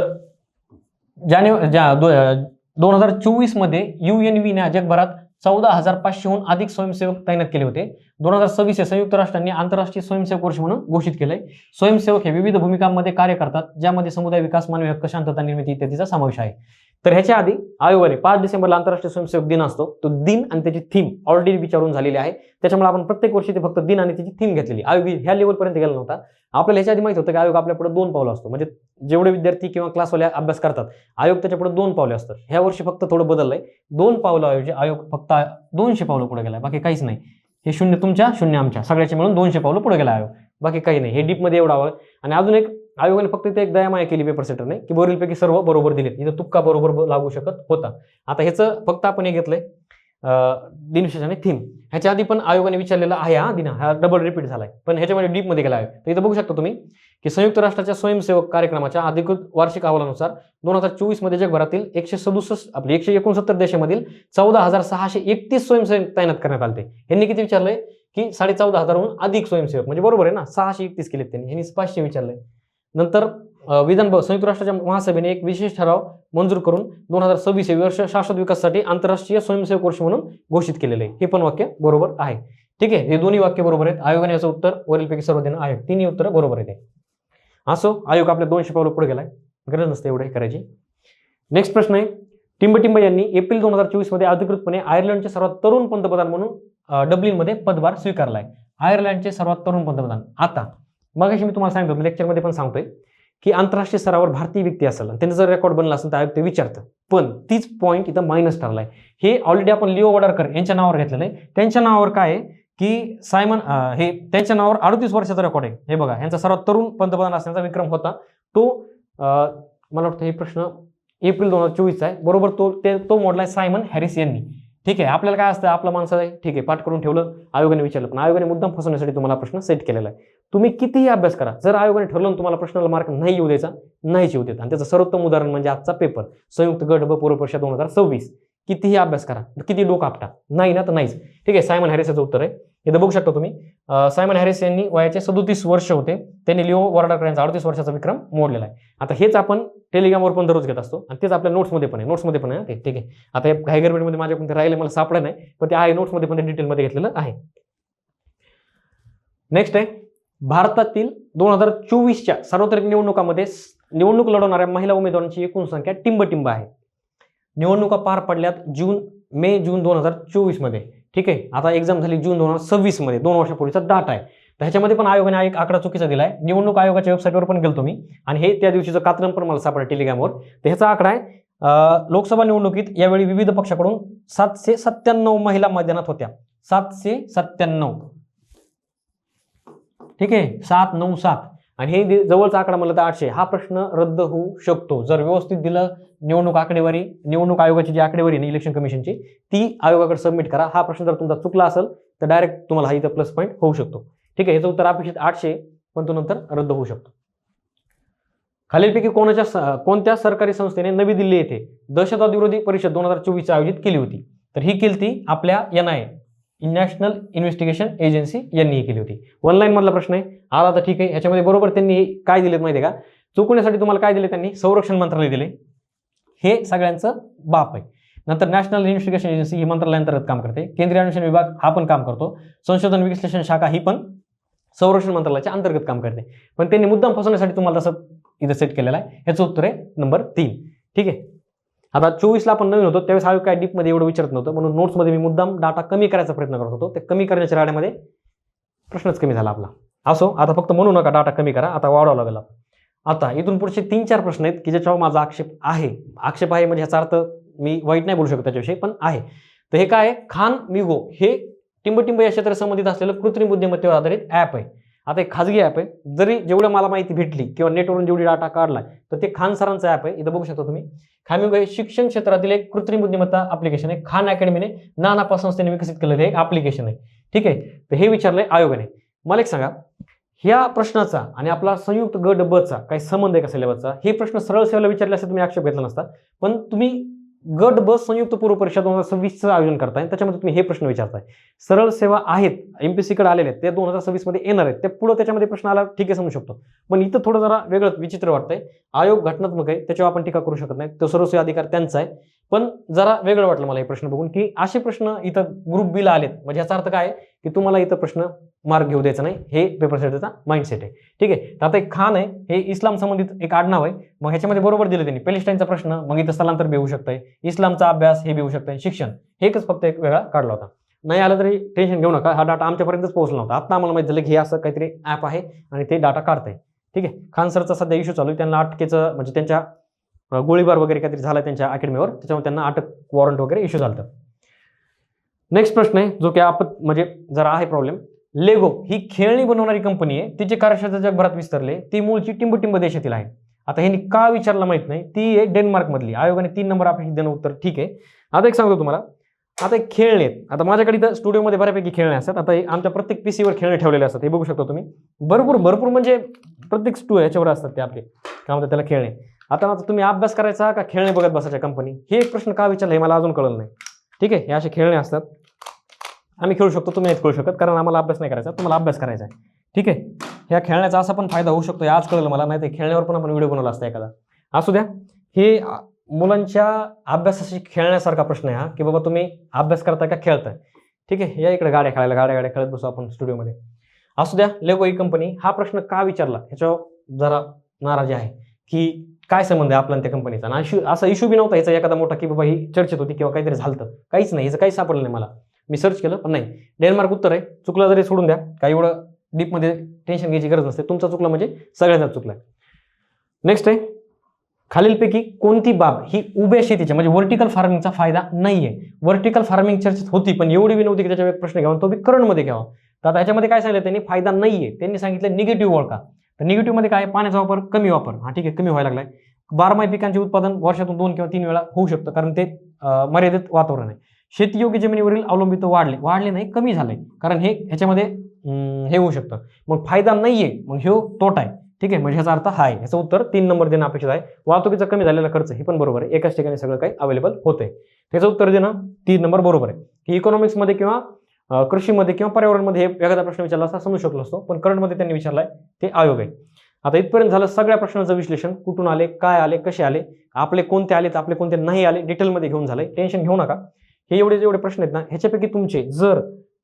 2024 मध्ये UNV ने जगभरात 14,500हून अधिक स्वयंसेवक तैनात केले होते. 2026 हे संयुक्त राष्ट्रांनी आंतरराष्ट्रीय स्वयंसेवक वर्ष म्हणून घोषित केलंय. स्वयंसेवक हे विविध भूमिकांमध्ये कार्य करतात, ज्यामध्ये समुदाय विकास, मानवी हक्क, शांतता निर्मिती इत्यादीचा समावेश आहे. तर ह्याच्या आधी आयोगाने 5 डिसेंबरला आंतरराष्ट्रीय स्वयंसेवक दिन असतो, तो दिन आणि त्याची थीम ऑलरेडी विचारून झालेली आहे. त्याच्यामुळे आपण प्रत्येक वर्षी ते फक्त दिन आणि त्याची थीम घेतलेली. आयोग ह्या लेवलपर्यंत गेला नव्हता. आपल्याला ह्याच्या आधी माहिती होतं की आयोग आपल्या पुढे 2 पावलं असतो, म्हणजे जेवढे विद्यार्थी किंवा क्लासवाले अभ्यास करतात आयोग त्याच्या पुढे 2 पावले असतात. ह्या वर्षी फक्त थोडं बदललंय. 2 पावलं ऐवजी आयोग फक्त 200 पावलं पुढे गेलाय, बाकी काहीच नाही. हे 0 तुमच्या 0 आमच्या सगळ्याचे मिळून 200 पावलं पुढे गेला आयोग, बाकी काही नाही. हे डीप मध्ये एवढं आवड. आणि अजून एक, आयोगाने फक्त इथे एक दयामाया केली पेपर सेटरने की वरीलपैकी सर्व बरोबर दिलेत, इथं तुक्का बरोबर लागू शकत होता. आता ह्याचं फक्त आपण हे घेतलंय दिनविशेष आणि थीम. ह्याच्या आधी पण आयोगाने विचारलेला आहे हा दिन, हा डबल रिपीट झालाय, पण ह्याच्यामध्ये डीपमध्ये गेला आहे. तर इथं बघू शकता तुम्ही की संयुक्त राष्ट्राच्या स्वयंसेवक कार्यक्रमाच्या अधिकृत वार्षिक अहवालानुसार 2024 मध्ये जगभरातील 169 देशामधील 14,631 स्वयंसेवक तैनात करण्यात आले. यांनी किती विचारलंय की 14,500हून अधिक स्वयंसेवक, म्हणजे बरोबर आहे ना, 631 केलेत त्यांनी, यांनी 500 विचारलंय. नंतर संयुक्त राष्ट्राच्या महासभेने एक विशेष ठराव मंजूर करून 2026 हे वर्ष शाश्वत विकासासाठी आंतरराष्ट्रीय स्वयंसेवक वर्ष म्हणून घोषित केलेले आहे. हे पण वाक्य बरोबर आहे. ठीक आहे, हे दोन्ही वाक्य बरोबर आहेत. आयोगाने याचं उत्तर वरीलपैकी सर्व देणं आहे. तिन्ही उत्तर बरोबर आहेत. असो, आयोग आपल्या 200 पावलं पुढे गेलाय, गरज नसते एवढे करायची. नेक्स्ट प्रश्न आहे, टिंबटिंब यांनी एप्रिल 2024 मध्ये अधिकृतपणे आयर्लंडचे सर्वात तरुण पंतप्रधान म्हणून डब्लिनमध्ये पदभार स्वीकारलाय. आयर्लंडचे सर्वात तरुण पंतप्रधान. आता मगाशी मी तुम्हाला सांगितलं, लेक्चरमध्ये पण सांगतोय की आंतरराष्ट्रीय स्तरावर भारतीय व्यक्ती असेल, त्यांचा जर रेकॉर्ड बनला असेल तर आयोग ते विचारतं, पण तीच पॉईंट इथं मायनस ठरलाय. हे ऑलरेडी आपण लिओ वडारकर यांच्या नावावर घेतलेलं आहे. त्यांच्या नावावर काय आहे की सायमन, हे त्यांच्या नावावर 38 वर्षाचा रेकॉर्ड आहे. हे बघा, यांचा सर्वात तरुण पंतप्रधान असण्याचा विक्रम होता तो, मला वाटतं हे प्रश्न एप्रिल 2024 आहे बरोबर, तो मोडलाय सायमन हॅरिस यांनी. ठीक आहे, आपल्याला काय असतं, आपला माणसं आहे, ठीक आहे, पाठ करून ठेवलं, आयोगाने विचारलं, पण आयोगाने मुद्दाम फसवण्यासाठी तुम्हाला प्रश्न सेट केलेला आहे. तुम्ही कितीही अभ्यास करा, जर आयोगाने ठरवलं तुम्हाला प्रश्नाला मार्क नाही येऊ द्यायचा, नाहीच येऊ देत. आणि त्याचं सर्वोत्तम उदाहरण म्हणजे आजचा पेपर, संयुक्त गट ब पूर्व परीक्षा 2026. कितीही अभ्यास करा, किती डोकं आपटा, नाही ना तर नाहीच. ठीक आहे, सायमन हॅरिस याचं उत्तर आहे. इथं बघू शकता तुम्ही, सायमन हॅरिस यांनी वयाचे 37 वर्ष होते, त्यांनी लिओ वडारकर यांचा 38 वर्षाचा विक्रम मोडलेला आहे. आता हेच आपण टेलिग्रामवर पण दररोज घेत असतो आणि तेच आपल्या नोट्समध्ये पण आहे, ते ठीक आहे. आता काही गडबडमध्ये माझ्याकडून राहिले, मला सापडलं नाही, पण ते आहे नोट्समध्ये पण ते डिटेलमध्ये घेतलेलं आहे. नेक्स्ट आहे, भारतातील 2024च्या सार्वत्रिक निवडणुकामध्ये निवडणूक लढवणाऱ्या महिला उमेदवारांची एकूण संख्या टिंबटिंब आहे. निवडणुका पार पडल्यात मे जून 2024 मध्ये. ठीक आहे, आता एक्झाम झाली जून 2026 मध्ये, 2 वर्षापूर्वीचा डाटा आहे. तर ह्याच्यामध्ये पण आयोगाने एक आकडा चुकीचा दिलाय. निवडणूक आयोगाच्या वेबसाईटवर पण गेलतो मी आणि हे त्या दिवशीचं कात्रण पण मला सापडलं टेलिग्रामवर. तर ह्याचा आकडा आहे, लोकसभा निवडणुकीत यावेळी विविध पक्षाकडून 797 महिला मैदानात होत्या. 797. ठीक आहे, 797. आणि हे जवळचा आकडा म्हणलं तर 800. हा प्रश्न रद्द होऊ शकतो जर व्यवस्थित दिलं. निवडणूक आकडेवारी, निवडणूक आयोगाची जी आकडेवारी आहे इलेक्शन कमिशनची, ती आयोगाकडे सबमिट करा. हा प्रश्न जर तुमचा चुकला असेल तर डायरेक्ट तुम्हाला हा इथं प्लस पॉईंट होऊ शकतो. ठीक आहे, याचं उत्तर अपेक्षित 800, पण तो नंतर रद्द होऊ शकतो. खालीलपैकी कोणत्या सरकारी संस्थेने नवी दिल्ली येथे दहशतवाद विरोधी परिषद 2024 आयोजित केली होती? तर ही केली आपल्या NIA, नॅशनल इन्व्हेस्टिगेशन एजन्सी यांनी केली होती. 1 लाईन मधला प्रश्न आहे, आला तर ठीक आहे. ह्याच्यामध्ये बरोबर त्यांनी काय दिलेत माहिती आहे का? चुकवण्यासाठी तुम्हाला काय दिले त्यांनी? संरक्षण मंत्रालय दिले, हे सगळ्यांचं बाप आहे. नंतर नॅशनल इन्व्हेस्टिगेशन एजन्सी ही मंत्रालयाअंतर्गत काम करते. केंद्रीय अन्वेषण विभाग हा पण काम करतो. संशोधन विश्लेषण शाखा ही पण संरक्षण मंत्रालयाच्या अंतर्गत काम करते. पण त्यांनी मुद्दाम फसवण्यासाठी तुम्हाला तसं इथं सेट केलेला आहे. याचं उत्तर आहे नंबर 3. ठीक आहे, आता 24ला आपण नवीन होतो त्यावेळेस आयोग काय डीपमध्ये एवढं विचारत नव्हतं, म्हणून नोट्समध्ये मी मुद्दाम डाटा कमी करायचा प्रयत्न करत होतो. ते कमी करण्याच्या राड्यामध्ये प्रश्नच कमी झाला आपला. असो, आता फक्त म्हणू नका डाटा कमी करा, आता वाढवावं लागेल. आता इथून पुढचे 3-4 प्रश्न आहेत की ज्याच्यावर माझा आक्षेप आहे. म्हणजे ह्याचा अर्थ मी वाईट नाही बोलू शकत त्याच्याविषयी, पण आहे. तर हे काय आहे? खान मिगो हे टिंबटिंब या क्षेत्रात संबंधित असलेलं कृत्रिम बुद्धिमत्तेवर आधारित ॲप आहे. आता एक खाजगी ॲप आहे. जरी जेवढं मला माहिती भेटली किंवा नेटवरून जेवढी डाटा काढलाय तर ते खान सरांचं ॲप आहे. इथं बघू शकता तुम्ही. खामिगो हे शिक्षण क्षेत्रातील एक कृत्रिम बुद्धिमत्ता ॲप्लिकेशन आहे. खान अकॅडमीने नानापा संस्थेने विकसित केलेलं एक ॲप्लिकेशन आहे. ठीक आहे, तर हे विचारलंय आयोगाने. मला एक सांगा, ह्या प्रश्नाचा आणि आपला संयुक्त गट ब चा काही संबंध आहे का सिलेबसचा? हे प्रश्न सरळ सेवेला विचारले असते तुम्ही आक्षेप घेतला नसता, पण तुम्ही गट ब संयुक्त पूर्व परीक्षा 2026चं आयोजन करताय, त्याच्यामध्ये तुम्ही हे प्रश्न विचारताय. सरळ सेवा आहेत MPSC कडे आलेले आहेत, ते 2026 मध्ये येणार आहेत. ते पुढे त्याच्यामध्ये प्रश्न आला ठीक आहे, समजू शकतो. पण इथं थोडं जरा वेगळं विचित्र वाटतंय. आयोग घटनात्मक आहे, त्याच्यावर आपण टीका करू शकत नाही, तो सर्वस्वी अधिकार त्यांचा आहे. पण जरा वेगळं वाटलं मला हे प्रश्न बघून की असे प्रश्न इथं ग्रुप बी ला आलेत. म्हणजे याचा अर्थ काय आहे की तुम्हाला इथं प्रश्न मार्क घेऊ द्यायचा नाही, हे पेपर सेटचा माइंडसेट आहे. ठीक आहे, तर आता एक खान आहे, हे इस्लाम संबंधित एक आडनाव आहे. मग ह्याच्यामध्ये बरोबर दिले त्यांनी. पॅलेस्टाईनचा प्रश्न, मग इथं स्थलांतर बी होऊ शकतंय, इस्लामचा अभ्यास हे बी होऊ शकतंय, शिक्षण हे एकच फक्त एक वेगळा काढला होता. नाही आलं तरी टेन्शन घेऊ नका, हा डाटा आमच्यापर्यंतच पोहोचला नव्हता. आता आम्हाला माहिती झालं की हे असं काहीतरी ॲप आहे आणि ते डाटा काढतंय. ठीक आहे, खान सरचा सध्या इश्यू चालू आहे. त्यांना अटकेचं म्हणजे त्यांच्या गोळीबार वगैरे काहीतरी झाला त्यांच्या अकॅडमीवर, त्याच्यामुळे त्यांना अटक वॉरंट वगैरे इश्यू झालं. नेक्स्ट प्रश्न आहे जो की म्हणजे जरा आहे प्रॉब्लेम. लेगो ही खेळणी बनवणारी कंपनी आहे, तिचे कार्यक्षेत्र जगभरात विस्तारले, ती मूळची टिंबटिंब देशातील आहे. आता हे का विचारलं माहित नाही, ती आहे डेन्मार्क मधली. आयोगाने 3 नंबर अपेक्षित देणं उत्तर. ठीक आहे, आता एक सांगतो तुम्हाला, आता एक खेळणे आहेत. आता माझ्याकडे इथं स्टुडिओमध्ये बऱ्यापैकी खेळणे असतात. आता आमच्या प्रत्येक पीसीवर खेळणे ठेवलेले असतात, हे बघू शकता तुम्ही. भरपूर म्हणजे प्रत्येक ह्याच्यावर असतात ते आपले काय म्हणतात त्याला, खेळणे. आता तुम्ही अभ्यास करायचा का खेळणे बघत बसायच्या कंपनी, हे एक प्रश्न का विचारला हे मला अजून कळलं नाही. ठीक आहे, हे असे खेळणे असतात, आम्ही खेळू शकतो, तुम्ही नाही खेळू शकत, कारण आम्हाला अभ्यास नाही करायचा, तुम्हाला अभ्यास करायचा आहे. ठीक आहे, ह्या खेळण्याचा असा पण फायदा होऊ शकतो, आज कळलं मला, नाही तर खेळण्यावर पण आपण व्हिडिओ बनवला असता एखादा. असू द्या, हे मुलांच्या अभ्यासाशी खेळण्यासारखा प्रश्न आहे हा, की बाबा तुम्ही अभ्यास करताय का खेळताय. ठीक आहे, या इकडे गाड्या खेळायला, गाड्या खेळत बसू आपण स्टुडिओमध्ये. असू द्या, लेगो ही कंपनी हा प्रश्न का विचारला ह्याच्यावर जरा नाराजी आहे, की काय संबंध आहे आपला त्या कंपनीचा. आणि असा इश्यू बी नव्हता याचा एखादा मोठा, की बाबा ही चर्चेत होती किंवा काहीतरी झालं, काहीच नाही, याचं काही सापडलं नाही मला. मी सर्च केलं पण नाही. डेन्मार्क उत्तर आहे, चुकलं जरी सोडून द्या, काही एवढं डीपमध्ये टेन्शन घ्यायची गरज नसते. तुमचा चुकला म्हणजे सगळ्यांचा चुकलाय. नेक्स्ट आहे, खालीलपैकी कोणती बाब ही उभ्या शेतीच्या म्हणजे व्हर्टिकल फार्मिंगचा फायदा नाहीये. व्हर्टिकल फार्मिंग चर्चेत होती पण एवढी बी नव्हती की त्याच्यावर एक प्रश्न घ्यावा, तो बी करंटमध्ये घ्यावा. तर आता ह्याच्यामध्ये काय सांगितलं त्यांनी, फायदा नाहीये. त्यांनी सांगितलं निगेटिव्ह ओळखा. तर निगेटिव्ह मध्ये काय, पाण्याचा वापर कमी वापर. हा ठीक आहे, कमी व्हायला लागलाय. बारमाही पिकांचे उत्पादन वर्षातून 2 किंवा 3 वेळा होऊ शकतं, कारण ते मर्यादित वातावरण आहे. शेतीयोग्य जमिनीवरील अवलंबित्व वाढले नाही, कमी झाले, कारण हे ह्याच्यामध्ये हे होऊ शकतं. मग फायदा नाहीये, मग हे तोटा आहे. ठीक आहे, म्हणजे ह्याचा अर्थ हा आहे. ह्याचं उत्तर 3 नंबर देणं अपेक्षित आहे. वाहतुकीचा कमी झालेला खर्च, हे पण बरोबर आहे, एकाच ठिकाणी सगळं काही अवेलेबल होतंय. त्याचं उत्तर देणं 3 नंबर बरोबर आहे. की इकॉनॉमिक्समध्ये किंवा कृषीमध्ये किंवा पर्यावरणमध्ये हे एखादा प्रश्न विचारला असता समजू शकलो असतो, पण करंटमध्ये त्यांनी विचारलाय ते आयोग आहे. आता इथपर्यंत झालं सगळ्या प्रश्नांचं विश्लेषण, कुठून आले, काय आले, कसे आले, आपले कोणते आले, आपले कोणते नाही आले, डिटेलमध्ये घेऊन झालंय. टेन्शन घेऊ नका. हे जेवढे प्रश्न आहेत ना, ह्याच्यापैकी तुमचे जर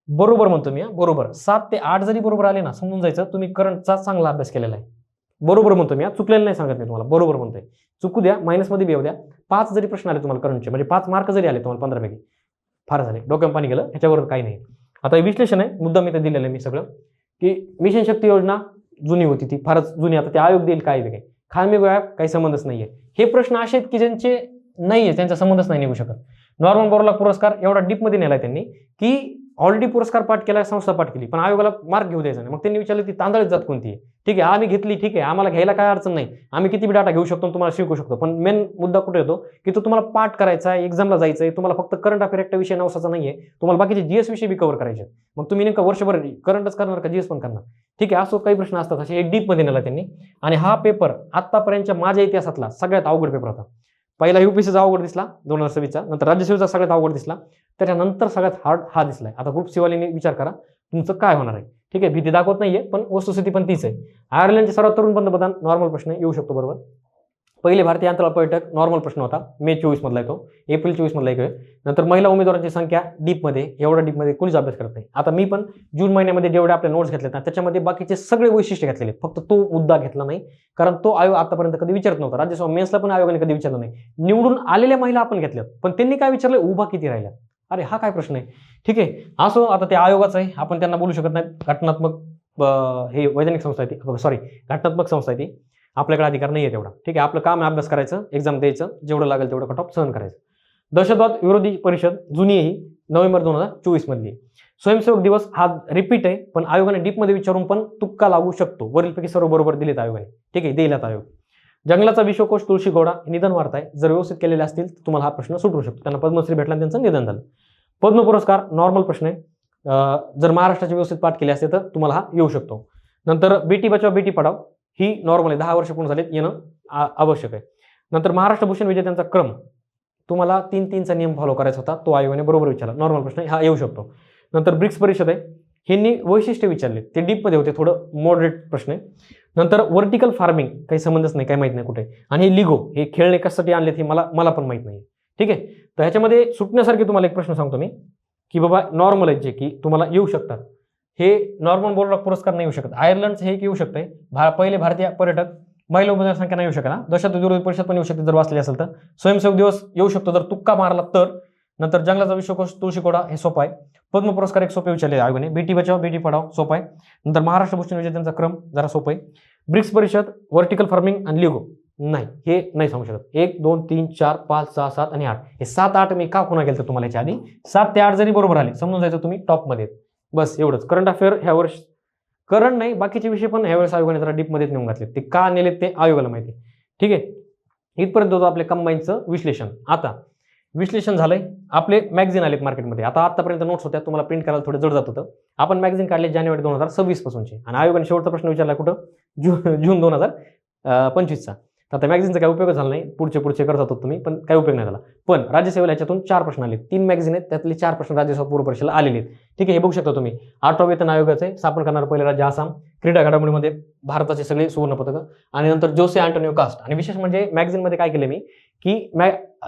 बरोबर म्हणतो मी, बरोबर 7 ते 8 जरी बरोबर आले ना, समजून जायचं तुम्ही करंटचा चांगला अभ्यास केलेला आहे. बरोबर म्हणतो मी, चुकलेलं नाही सांगत नाही तुम्हाला, बरोबर म्हणतोय. चुकू द्या, मायनसमध्ये बी येऊ द्या. 5 जरी प्रश्न आले तुम्हाला करंटचे, म्हणजे 5 मार्क जरी आले तुम्हाला 15 पैकी, फार झाले, डोक्यात पाणी गेलं, ह्याच्यावर काही नाही. आता हे विश्लेषण आहे, मुद्दा मी तर दिलेलं आहे मी सगळं, की मिशन शक्ती योजना जुनी होती, ती फारच जुनी. आता ते आयोग देईल काय वेगळे, खामी काही संबंधच नाहीये. हे प्रश्न असे आहेत की ज्यांचे नाहीये, त्यांचा संबंधच नाही निघू शकत. नॉर्मन बोरलॉग पुरस्कार एवढा डीपमध्ये नेलाय त्यांनी, की ऑलरेडी पुरस्कार पाठ केला, संस्था पाठ केली, पण आयोगाला मार्क घेऊ द्यायचा नाही. मग त्यांनी विचारलं ती तांदळाची जात कोणती आहे. ठीक आहे, आम्ही घेतली, ठीक आहे, आम्हाला घ्यायला काय अडचण नाही, आम्ही किती बी डाटा घेऊ शकतो, तुम्हाला शिकू शकतो. पण मेन मुद्दा कुठे येतो, की तो तुम्हाला पाठ करायचा आहे, एक्झामला जायचं आहे, तुम्हाला फक्त करंट अफेअर एकटा विषय नवसाचा नाहीये, तुम्हाला बाकीचे जीएस विषय बी कव्हर करायचे. मग तुम्ही नेमका वर्षभर करंटच करणार का जीएस पण करणार. ठीक आहे, असं काही प्रश्न असतात, असे एक डीपमध्ये नेला त्यांनी. आणि हा पेपर आतापर्यंतच्या माझ्या इतिहासातला सगळ्यात अवघड पेपर होता. पहिला यूपीसीचा अवघड दिसला 2026चा, नंतर राज्यसेवेचा सगळ्यात अवघड दिसला, त्याच्यानंतर सगळ्यात हार्ड हा दिसलाय. आता ग्रुप सीवालीने विचार करा तुमचं काय होणार आहे. ठीक आहे, भीती दाखवत नाहीये, पण वस्तुस्थिती पण तीच आहे. आयर्लंडचे सर्वात तरुण पंतप्रधान, नॉर्मल प्रश्न येऊ शकतो बरोबर. पहिले भारतीय अंतराळ पर्यटक, नॉर्मल प्रश्न होता, मे 24 मधला येतो, एप्रिल 24 मधला येतोय. नंतर महिला उमेदवारांची संख्या डीपमध्ये, एवढा डीपमध्ये कोणीच अभ्यास करत नाही. आता मी पण जून महिन्यामध्ये जेवढे आपल्या नोट्स घेतलेत ना, त्याच्यामध्ये बाकीचे सगळे वैशिष्ट्य घेतलेले, फक्त तो मुद्दा घेतला नाही, कारण तो आयोग आतापर्यंत कधी विचारत नव्हता. राज्यसभा मेन्सला पण आयोगाने कधी विचारलं नाही. निवडून आलेल्या महिला आपण घेतल्यात, पण त्यांनी काय विचारलं, उभा किती राहिल्या. अरे हा काय प्रश्न आहे. ठीक आहे, असो, आता ते आयोगाचं आहे, आपण त्यांना बोलू शकत नाही. घटनात्मक हे वैधानिक संस्था आहे ती, सॉरी घटनात्मक संस्था आहे ती, आपल्याकडे अधिकार नाही आहे तेवढा. ठीक आहे, आपलं काम आहे अभ्यास करायचं, एक्झाम द्यायचं, जेवढं लागेल तेवढं कट ऑफ सहन करायचं. दहशतवाद विरोधी परिषद जुनी आहे, नोव्हेंबर 2024 मधली. स्वयंसेवक दिवस हा रिपीट आहे, पण आयोगाने डीपमध्ये विचारून पण तुक्का लागू शकतो. वरीलपैकी सर्व बरोबर दिलेत आयोगाने. ठीक आहे, देईलात आयोग. जंगलाचा विश्वकोश तुळशी गौडा निधन वार्ता आहे, जर व्यवस्थित केलेले असतील तर तुम्हाला हा प्रश्न सुटू शकतो. त्यांना पद्मश्री भेटला, त्यांचं निधन झालं. पद्म पुरस्कार नॉर्मल प्रश्न आहे, जर महाराष्ट्राचे व्यवस्थित पाठ केले असते तर तुम्हाला हा येऊ शकतो. नंतर बेटी बचाव बेटी पढाव ही नॉर्मल आहे, 10 वर्ष पूर्ण झालेत, येणं आवश्यक आहे. नंतर महाराष्ट्र भूषण विजेत्यांचा क्रम तुम्हाला 3-3चा नियम फॉलो करायचा होता, तो आयोगाने बरोबर विचारला, नॉर्मल प्रश्न हा येऊ शकतो. नंतर ब्रिक्स परिषद आहे, ह्यांनी वैशिष्ट्य विचारले, ते डीपमध्ये होते, थोडं मॉडरेट प्रश्न आहे. नंतर व्हर्टिकल फार्मिंग काही संबंधच नाही, काही माहित नाही कुठे. आणि हे लिगो हे खेळणे कशासाठी आणलेत हे मला पण माहित नाही. ठीक आहे, तर ह्याच्यामध्ये सुटण्यासारखे तुम्हाला एक प्रश्न सांगतो मी, की बाबा नॉर्मल आहेत जे की तुम्हाला येऊ शकतात. हे नॉर्मन बोरलॉग पुरस्कार नाही येऊ शकत. आयर्लंडचं हे एक येऊ शकतंय, पहिले भारतीय पर्यटक, महिला उमेदवार संख्या नाही येऊ शकत. दहशतवाद विरोधी परिषद पण येऊ शकते जर वाचलेली असेल तर. स्वयंसेवक दिवस येऊ शकतो जर तुक्का मारला तर. नंतर जंगलाचा विश्वकोश तुळशीकोडा हे सोपं आहे. पद्म पुरस्कार एक सोपे विचारले आयोगाने. बेटी बचाव बेटी पढाव सोपं आहे. नंतर महाराष्ट्र भूषण विजेत्यांचा क्रम जरा सोपं आहे. ब्रिक्स परिषद, व्हर्टिकल फार्मिंग आणि लिगो नाही, हे नाही सांगू शकत. 1 2 3 4 5 6 7 आणि 8 हे 7-8 मी का पुन्हा गेलं तुम्हाला याच्या आधी. 7 ते 8 जरी बरोबर आले समजून जायचं तुम्ही टॉपमध्ये. बस एवढंच. करंट अफेअर ह्या वर्ष करंट नाही, बाकीचे विषय पण ह्यावेळेस आयोगाने जरा डीपमध्ये नेऊन घातले. ते का नेले ते आयोगाला माहिती. ठीक आहे, इथपर्यंत होतं आपले कंबाईनचं विश्लेषण. आता विश्लेषण झालंय. आपले मॅगझिन आलेत मार्केटमध्ये. आतापर्यंत नोट्स होत्या, तुम्हाला प्रिंट करायला थोडं जड जात होतं. आपण मॅगझिन काढले जानेवारी 2026 पासूनचे आणि आयोगाने शेवटचा प्रश्न विचारला कुठं, जून 2025चा. तर आता मॅगझिनचा काही उपयोग झाला नाही, पुढचे करत होतो तुम्ही, पण काही उपयोग नाही झाला. पण राज्यसेवेला याच्यातून 4 प्रश्न आले. 3 मॅगझिन आहेत, त्यातले 4 प्रश्न राज्यसेवा पूर्व परीक्षेला आलेले आहेत. ठीक आहे, हे बघू शकता तुम्ही. 8वा वेतन आयोगाचे स्थापन करणारं पहिलं राज्य आसाम, क्रीडा घडामोडीमध्ये भारताचे सगळे सुवर्ण पदक, आणि नंतर जोसे अँटोनियो कास्ट. आणि विशेष म्हणजे मॅगझिनमध्ये काय केलं मी, की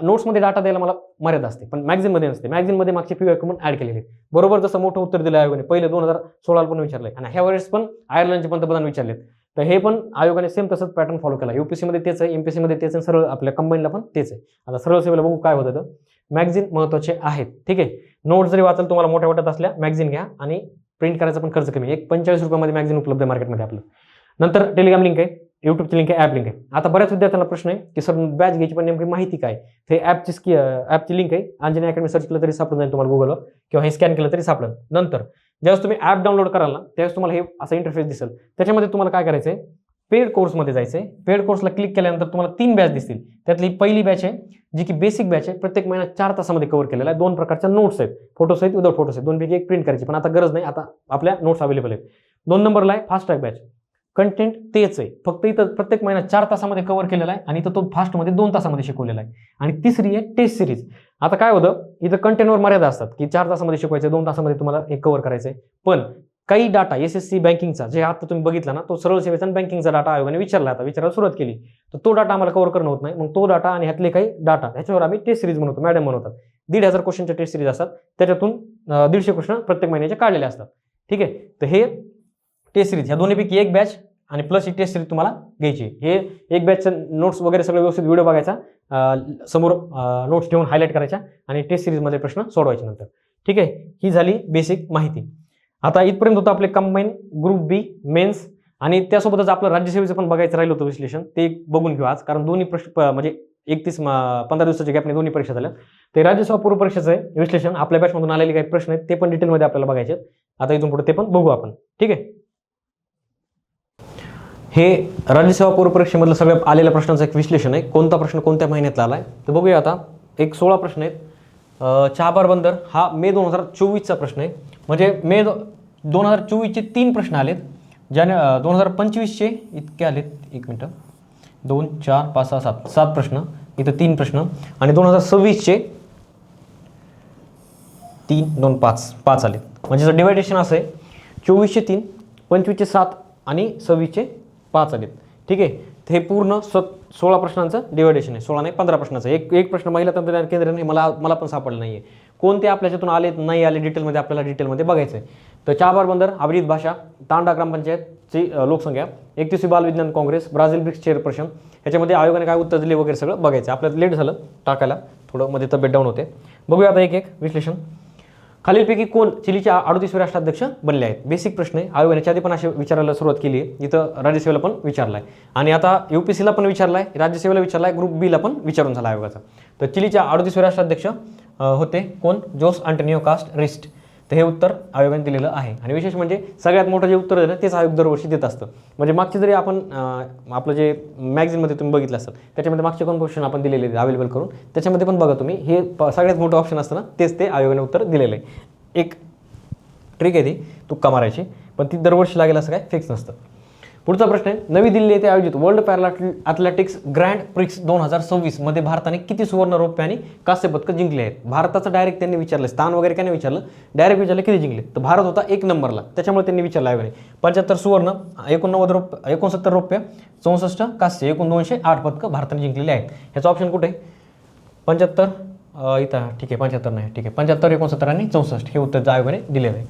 नोट्समध्ये डाटा द्यायला मला मर्यादा असते, पण मॅगझिनमध्ये नसते. मॅगझिनमध्ये मागचे FAQ पण ऍड केलेले. बरोबर जसं मोठं उत्तर दिलं आयोगाने, पहिले 2016 पण विचारलंय आणि ह्या वेळेस पण आयर्लंडचे पंतप्रधान विचारलेत. तर हे पण आयोगाने सेम तसंच पॅटर्न फॉलो केला. UPSC मध्ये तेच आहे, MPSC मध्ये तेच आहे, सरळ आपल्या कंबाईनला पण तेच आहे. आता सरळ सेवेला बघू काय होतं. मॅगझिन महत्त्वाचे आहेत. ठीक आहे, नोट्स जरी वाचाल तुम्हाला मोठ्या वाटत असल्या, मॅगझिन घ्या आणि प्रिंट करायचा पण खर्च कमी. 45 रुपयामध्ये मॅगझिन उपलब्ध आहे मार्केटमध्ये आपलं. नंतर टेलिग्राम लिंक आहे, युट्यूबची लिंक आहे, ॲप लिंक आहे. आता बऱ्याच विद्यार्थ्यांना प्रश्न आहे की सर बॅच घ्यायची पण नेमकी माहिती काय. ते ॲपची लिंक आहे, अंजनी अकॅडमी सर्च केलं तरी सापडून जाईल तुम्हाला गुगलवर, किंवा हे स्कॅन केलं तरी सापडेल. नंतर ज्यावेळेस तुम्ही ॲप डाउनलोड कराल ना, त्यावेळेस तुम्हाला हे असा इंटरफेस दिसेल. त्याच्यामध्ये तुम्हाला काय करायचं आहे, पेड कोर्समध्ये जायचं आहे. पेड कोर्सला क्लिक केल्यानंतर तुम्हाला 3 बॅच दिसतील. त्यातली पहिली बॅच आहे जी की बेसिक बॅच आहे, प्रत्येक महिना 4 तासामध्ये कव्हर केलेला आहे. 2 प्रकारच्या नोट्स आहेत, फोटोस आहेत, विदाउट फोटोस आहेत. 2 पैकी एक प्रिंट करायची, पण आता गरज नाही, आता आपल्या नोट्स अवेलेबल आहेत. 2 नंबरला आहे फास्ट ट्रॅक बॅच. कंटेंट तेच आहे, फक्त इथं प्रत्येक महिना 4 तासामध्ये कव्हर केलेला आहे आणि इथं तो फास्टमध्ये 2 तासामध्ये शिकवलेला आहे. आणि तिसरी आहे टेस्ट सिरीज. आता काय होतं, इथं कंटेंटवर मर्यादा असतात की 4 तासामध्ये शिकवायचं, 2 तासामध्ये तुम्हाला एक कव्हर करायचं आहे. पण काही डाटा SSC बँकिंगचा जे आता तुम्ही बघितला ना, तो सरळ सेवेचा बँकिंगचा डाटा आयोगाने विचारायला सुरुवात केली. तर तो डाटा आम्हाला कव्हर करणं होत नाही. मग तो डाटा आणि ह्यातले काही डाटा ह्याच्यावर आम्ही टेस्ट सिरीज बनवतो, मॅडम बनवतात. 1,500 क्वेश्चनच्या टेस्ट सिरीज असतात, त्याच्यातून 150 क्वेश्चन प्रत्येक महिन्याचे काढलेले असतात. ठीक आहे, तर हे टेस्ट सिरीज, ह्या दोन्हीपैकी एक बॅच आणि प्लस ही टेस्ट सिरीज तुम्हाला घ्यायची. हे एक बॅचचं नोट्स वगैरे सगळं व्यवस्थित व्हिडिओ बघायचा, समोर नोट्स ठेवून हायलाईट करायच्या आणि टेस्ट सिरीजमध्ये प्रश्न सोडवायचे नंतर. ठीक आहे, ही झाली बेसिक माहिती. आता इथपर्यंत होतं आपले कंबाईन, ग्रुप बी, मेन्स, आणि त्यासोबतच आपलं राज्यसेवेचं पण बघायचं राहिलं होतं विश्लेषण. ते बघून घेऊ आज, कारण दोन्ही प्रश्न म्हणजे 15 दिवसाच्या गॅपने दोन्ही परीक्षा झाल्या. ते राज्यसेवा पूर्व परीक्षेचं आहे विश्लेषण. आपल्या बॅचमधून आलेले काही प्रश्न आहेत ते पण डिटेलमध्ये आपल्याला बघायचे आहेत. आता इथून पुढे ते पण बघू आपण. ठीक आहे, हे राज्यसेवा पूर्व परीक्षेमधलं सगळ्या आलेल्या प्रश्नांचं एक विश्लेषण आहे. कोणता प्रश्न कोणत्या महिन्यातला आलाय तर बघूया. आता एक 16 प्रश्न आहेत. चहाबार बंदर हा मे 2024चा प्रश्न आहे. म्हणजे मे 2024चे 3 प्रश्न आलेत. ज्याने 2025चे इतके आलेत, 1 मिनटं, 2, 4, 5, 6, 7 प्रश्न, इथं 3 प्रश्न, आणि 2026चे 3, 2, 5 आलेत. म्हणजे डिवायडेशन असं आहे, 24चे 3, 25चे 7 आणि 26चे 5 आलेत. ठीक आहे, हे पूर्ण 16 प्रश्नांचं डिवायडेशन आहे. 16 नाही 15 प्रश्नाचं. एक प्रश्न महिला तंत्रज्ञान केंद्राने मला पण सापडलं नाही आहे. कोणते आपल्याच्यातून आले नाही आले डिटेलमध्ये आपल्याला डिटेलमध्ये बघायचं आहे. तर चहाबार बंदर, अभिजित भाषा, तांडा ग्रामपंचायतची लोकसंख्या, 31वी बालविज्ञान काँग्रेस, ब्राझील ब्रिक्स चेअरपर्सन, ह्याच्यामध्ये आयोगाने काय उत्तर दिले वगैरे सगळं बघायचं. आपल्याला लेट झालं टाकायला, थोडं मध्ये तब्येत डाऊन होते. बघूया आता एक विश्लेषण. खालीलपैकी कोण चिलीचे 38वे राष्ट्राध्यक्ष बनले आहेत. बेसिक प्रश्न आहे. आयोगाने आधी पण असे विचारायला सुरुवात केली आहे. इथं राज्यसेवेला पण विचारलाय आणि आता UPSCला पण विचारलाय, राज्यसेवेला विचारलाय, ग्रुप बीला पण विचारून झाला आयोगाचा. तर चिलीच्या 38वे राष्ट्राध्यक्ष होते कोण, जोस अँटोनियो कास्ट रिस्ट. तर हे उत्तर आयोगाने दिलेलं आहे. आणि विशेष म्हणजे सगळ्यात मोठं जे उत्तर आहे ना तेच आयोग दरवर्षी देत असतं. म्हणजे मागचे जरी आपण आपलं जे मॅगझिनमध्ये तुम्ही बघितलं असेल त्याच्यामध्ये मागचे कोण क्वेश्चन आपण दिलेले आहेत अवेलेबल करून, त्याच्यामध्ये पण बघा तुम्ही. हे सगळ्यात मोठं ऑप्शन असतं ना तेच ते आयोगाने उत्तर दिलेलं आहे. एक ट्रिक आहे ती तुक्का मारायची, पण ती दरवर्षी लागेल असं काय फिक्स नसतं. पुढचा प्रश्न आहे, नवी दिल्ली येथे आयोजित world para athletics grand prix 2026 मध्ये भारताने किती सुवर्ण, रौप्य आणि कांस्य पदकं जिंकली आहेत. भारताचं डायरेक्ट त्यांनी विचारलं, स्थान वगैरे काय नाही विचारलं, डायरेक्ट विचारलं किती जिंकले. तर भारत होता 1 नंबरला, त्याच्यामुळे त्यांनी विचारलं आयोगाने. 75 सुवर्ण, 69 रौप्य, 69 रौप्य, 64 कांस्य, एकूण 208 पदकं भारताने जिंकलेली आहेत. ह्याचं ऑप्शन कुठे आहे, 75 इथं. ठीक आहे, 75 नाही, ठीक आहे, 75, 69 आणि 64 हे उत्तर आयोगाने दिलेलं आहे.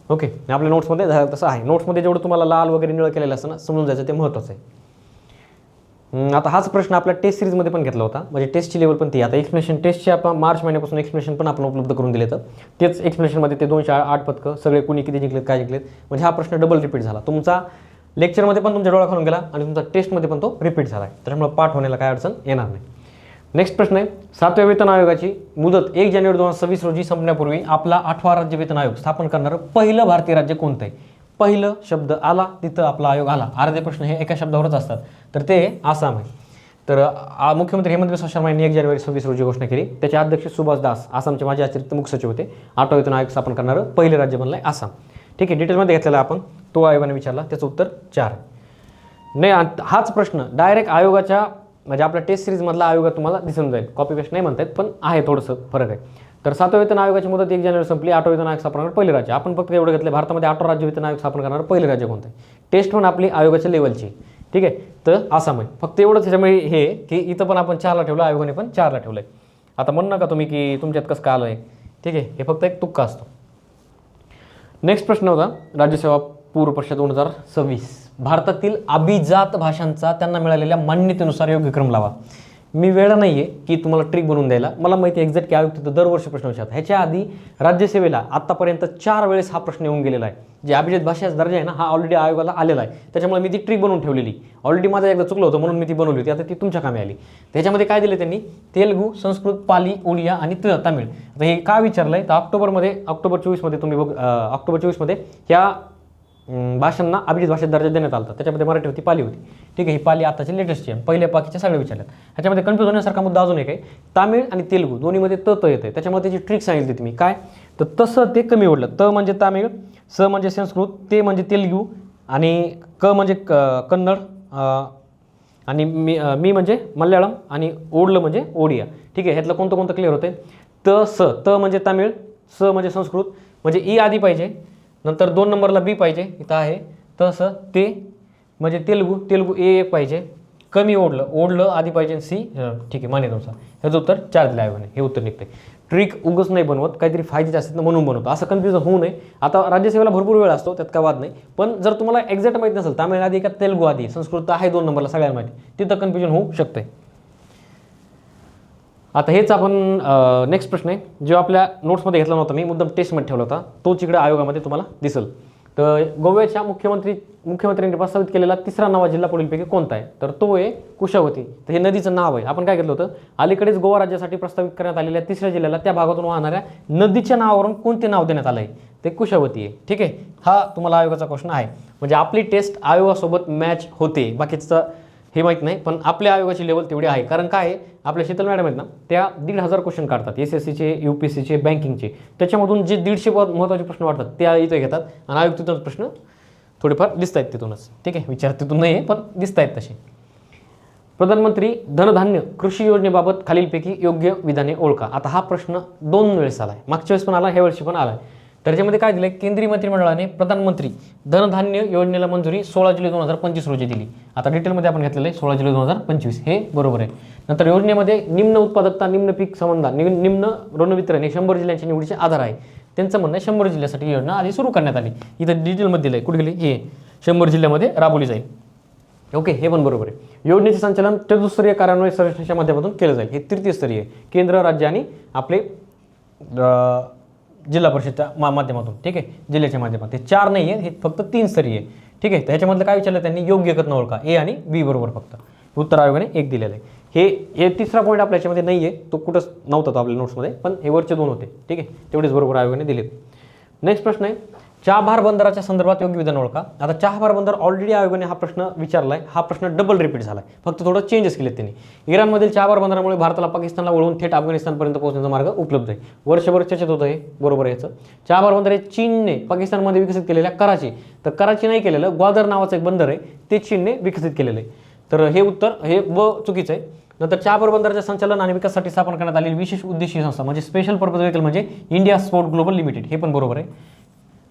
ओके, आपल्या नोट्समध्ये तसं आहे. नोट्समध्ये जेवढं तुम्हाला लाल वगैरे निळं केलेलं असतं ना, समजून जायचं, ते महत्त्वाचं आहे. आता हाच प्रश्न आपल्या टेस्ट सिरीजमध्ये पण घेतला होता, म्हणजे टेस्टची लेवल पण ती. आता एक्सप्लेनेशन टेस्टचे आपण मार्च महिन्यापासून एक्सप्लेनेशन पण आपण उपलब्ध करून दिले. तर तेच एक्सप्लेनेशनमध्ये ते 208 पदकं सगळे कुणी किती जिंकलेत, काय जिंकलेत, म्हणजे हा प्रश्न डबल रिपीट झाला. तुमचा लेक्चरमध्ये पण तुमच्या डोळा खालून गेला आणि तुमचा टेस्टमध्ये पण तो रिपीट झाला आहे. त्याच्यामुळे पाठ होण्याला काय अडचण येणार नाही. नेक्स्ट प्रश्न आहे, 7व्या वेतन आयोगाची मुदत 1 जानेवारी 2026 रोजी संपण्यापूर्वी आपला 8वा राज्य वेतन आयोग स्थापन करणारं पहिलं भारतीय राज्य कोणतं आहे. पहिलं शब्द आला तिथं आपला आयोग आला. अर्धे प्रश्न हे एका शब्दावरच असतात, तर ते आसाम आहे. तर मुख्यमंत्री हेमंत बिस्वा शर्मा यांनी 1 जानेवारी 26 रोजी घोषणा केली. त्याचे अध्यक्ष सुभाष दास आसामचे माजी अतिरिक्त मुख्य सचिव होते. 8वा वेतन आयोग स्थापन करणारं पहिले राज्य बनलं आहे आसाम. ठीक आहे, डिटेलमध्ये घेतलेला आपण तो आयोगाने विचारला, त्याचं उत्तर 4. नाही, हाच प्रश्न डायरेक्ट आयोगाच्या म्हणजे आपल्या टेस्ट सिरीजमधला आयोगात तुम्हाला दिसून जाईल. कॉपी पेस्ट नाही म्हणता येत, पण आहे थोडंसं फरक आहे. तर 7व्या वेतन आयोगाची मुदत 1 जानेवारी संपली. 8वा वेतन आयोग स्थापन करणारं पहिले राज्य. आपण फक्त एवढं घेतलं, भारतामध्ये 8वा राज्य वेतन आयोग स्थापन करणारं पहिले राज्य कोणतं आहे. टेस्ट पण आपली आयोगाच्या लेवलची. ठीक आहे, तर आसाम आहे. फक्त एवढंच त्याच्यामुळे हे की इथं पण आपण 4ला ठेवलं, आयोगाने पण 4ला ठेवलं आहे. आता म्हणू नका तुम्ही की तुमच्यात कसं काय आलं आहे. ठीक आहे, हे फक्त एक तुक्का असतो. नेक्स्ट प्रश्न होता राज्यसेवा पूर्व परीक्षा 2026. भारतातील अभिजात भाषांचा त्यांना मिळालेल्या मान्यतेनुसार योग्य क्रम लावा. मी वेळ नाही आहे की तुम्हाला ट्रिक बनवून द्यायला. मला माहिती आहे एक्झॅक्ट की आयोग तिथं दरवर्षी प्रश्न विचारतात. ह्याच्या आधी राज्यसेवेला आत्तापर्यंत 4 वेळेस हा प्रश्न येऊन गेलेला आहे. जे अभिजात भाषेचा दर्जा आहे ना, हा ऑलरेडी आयोगाला आलेला आहे. त्याच्यामुळे मी ती ट्रिक बनवून ठेवलेली. ऑलरेडी माझं एकदा चुकलं होतं म्हणून मी ती बनवली होती. आता ती तुमच्या कामी आली. त्याच्यामध्ये काय दिले त्यांनी, तेलुगू, संस्कृत, पाली, ओडिया आणि तामिळ. आता हे का विचारलं आहे तर ऑक्टोबर 24मध्ये तुम्ही ऑक्टोबर 24मध्ये ह्या भाषांना अभिजात भाषेत दर्जा देण्यात आला. त्याच्यामध्ये मराठी होती, पाली होती. ठीक आहे, ही पाली आताची लेटेस्टची आहे. पहिल्या बाकीच्या सगळे विचारल्यात. ह्याच्यामध्ये कन्फ्यूज होण्यासारखा मुद्दा अजून एक आहे. तामिळ आणि तेलुगू दोन्हीमध्ये त येते. त्याच्यामुळे त्याची ट्रिक सांगितली तुम्ही काय, तर तसं ते कमी ओढलं. त म्हणजे तामिळ, स म्हणजे संस्कृत, ते म्हणजे तेलुगू आणि क म्हणजे कन्नड आणि मी म्हणजे मल्याळम आणि ओढलं म्हणजे ओडिया. ठीक आहे, ह्यातलं कोणतं क्लिअर होते. त म्हणजे तामिळ, स म्हणजे संस्कृत म्हणजे ई आधी पाहिजे, नंतर 2 नंबरला बी पाहिजे, इथं आहे. तसं ते म्हणजे तेलुगू ए पाहिजे, कमी ओढलं आधी पाहिजे सी. ठीक आहे, मान्यतेनुसार ह्याचं उत्तर 4 दिलं आयोगाने. हे उत्तर निघतंय. ट्रिक उगच नाही बनवत, काहीतरी फायद्याचे असतात ना म्हणून बनवतो. असं कन्फ्युजन होऊ नये. आता राज्यसेवेला भरपूर वेळ असतो, त्यात काय वाद नाही. पण जर तुम्हाला एक्झॅक्ट माहिती नसेल तामिळ आधी का तेलुगू आधी, संस्कृत आहे 2 नंबरला सगळ्यांना माहिती, तिथं कन्फ्युजन होऊ शकते. आता हेच आपण नेक्स्ट प्रश्न आहे जो आपल्या नोट्समध्ये घेतला नव्हता, मी मुद्दाम टेस्टमध्ये ठेवला होता, तोच इकडे आयोगामध्ये तुम्हाला दिसेल. तर गोव्याच्या मुख्यमंत्र्यांनी प्रस्तावित केलेला 3रा नवा जिल्हा पुढीलपैकी कोणता आहे, तर तो आहे कुशावती. तर हे नदीचं नाव आहे. आपण काय घेतलं होतं, अलीकडेच गोवा राज्यासाठी प्रस्तावित करण्यात आलेल्या 3ऱ्या जिल्ह्याला त्या भागातून वाहणाऱ्या नदीच्या नावावरून कोणते नाव देण्यात आलं आहे, ते कुशावती आहे. ठीक आहे, हा तुम्हाला आयोगाचा क्वेश्चन आहे. म्हणजे आपली टेस्ट आयोगासोबत मॅच होते, बाकीचं हे माहीत नाही, पण आपल्या आयोगाची लेवल तेवढी आहे. कारण काय आहे, आपल्या शीतल मॅडम आहेत ना, त्या 1,500 क्वेश्चन काढतात, SSCचे, UPSCचे, बँकिंगचे. त्याच्यामधून जे 150 महत्त्वाचे प्रश्न वाटतात त्या इथे घेतात आणि आयोग तिथूनच प्रश्न थोडेफार दिसत आहेत तिथूनच. ठीक आहे, विचार तिथून नाही आहे, पण दिसत आहेत तसे. प्रधानमंत्री धनधान्य कृषी योजनेबाबत खालीलपैकी योग्य विधाने ओळखा. आता हा प्रश्न 2 वेळेस आला आहे, मागच्या वेळेस पण आला, ह्या वर्षी पण आला आहे. तर त्याच्यामध्ये काय दिलं आहे, केंद्रीय मंत्रिमंडळाने प्रधानमंत्री धनधान्य योजनेला मंजुरी 16 जुलै 2025 रोजी दिली. आता डिटेलमध्ये आपण घेतलेलं आहे 16 जुलै 2025, हे बरोबर आहे. नंतर योजनेमध्ये निम्न उत्पादकता, निम्न पीक समंदा, निम्न ऋणवितरण हे 100 जिल्ह्यांच्या निवडीचे आधार आहे. त्यांचं म्हणणं आहे 100 जिल्ह्यासाठी योजना आधी सुरू करण्यात आली. इथं डिटेलमध्ये दिलं आहे, कुठे गेली, हे 100 जिल्ह्यामध्ये राबवली जाईल. ओके, हे पण बरोबर आहे. योजनेचे संचालन चतुस्तरीय कार्यान्वयन संरचनेच्या माध्यमातून केलं जाईल. हे तृतीयस्तरीय, केंद्र, राज्य आणि आपले जिल्हा परिषदच्या माध्यमातून. ठीक आहे, जिल्ह्याच्या माध्यमातून. ते 4 नाही आहे, हे फक्त 3 स्तरीय आहे. ठीक आहे, त्याच्यामधलं काय विचारलं त्यांनी, योग्य एकत्न ओळखा, ए आणि बी बरोबर फक्त. उत्तर आयोगाने 1 दिलेलं आहे. हे 3रा पॉईंट आपल्या याच्यामध्ये नाही आहे, तो कुठंच नव्हता तो आपल्या नोट्समध्ये, पण हे वरचे 2 होते. ठीक आहे, तेवढेच बरोबर आयोगाने दिलेत. नेक्स्ट प्रश्न आहे, चाबहार बंदराच्या संदर्भात योग्य विधान ओळखा. आता चाबहार बंदर ऑलरेडी आयोगाने हा प्रश्न विचारला आहे. हा प्रश्न डबल रिपीट झाला आहे, फक्त थोडं चेंजेस केलेत त्यांनी. इराणमधील चाबहार बंदरामुळे भारताला पाकिस्तानला वळवून थेट अफगाणिस्तानपर्यंत पोहोचण्याचा मार्ग उपलब्ध आहे. वर्षभर चर्चेत होतं, हे बरोबर आहे. याचं चाबहार बंदर हे चीनने पाकिस्तानमध्ये विकसित केलेल्या कराची, तर कराची नाही केलेलं, ग्वादर नावाचं एक बंदर आहे, ते चीनने विकसित केलेलं आहे. तर हे उत्तर हे चुकीचं आहे. नंतर चाबहार बंदराच्या संचालन आणि विकासासाठी स्थापन करण्यात आलेली विशेष उद्देशीय संस्था म्हणजे स्पेशल पर्पज व्हेकल म्हणजे इंडिया स्पोर्ट ग्लोबल लिमिटेड, हे पण बरोबर आहे.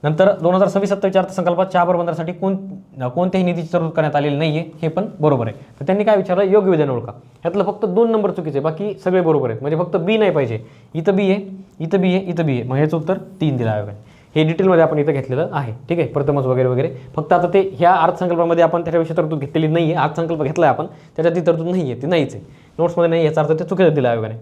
नंतर 2026-27 अर्थसंकल्पात चाबहार बंदरासाठी कोणत्याही निधीची तरतूद करण्यात आलेली नाही आहे, हे पण बरोबर आहे. तर त्यांनी काय विचारलं, योग्य विधान ओळखा. यातलं फक्त 2 नंबर चुकीचे, बाकी सगळे बरोबर आहेत. म्हणजे फक्त बी नाही पाहिजे, इथं बी आहे, इथं बी आहे, इथं बी आहे. मग याचं उत्तर 3 दिलं आयोगाने. हे डिटेलमध्ये आपण इथं घेतलेलं आहे. ठीक आहे, प्रथमच वगैरे वगैरे. फक्त आता ते ह्या अर्थसंकल्पामध्ये आपण त्याच्याविषयी तरतूद घेतलेली नाही आहे. अर्थसंकल्प घेतला आहे आपण, त्याच्यात ती तरतूद नाही आहे, ती नाहीच आहे, नोट्समध्ये नाही. याचा अर्थ ते चुकीचं दिलं आयोगाने.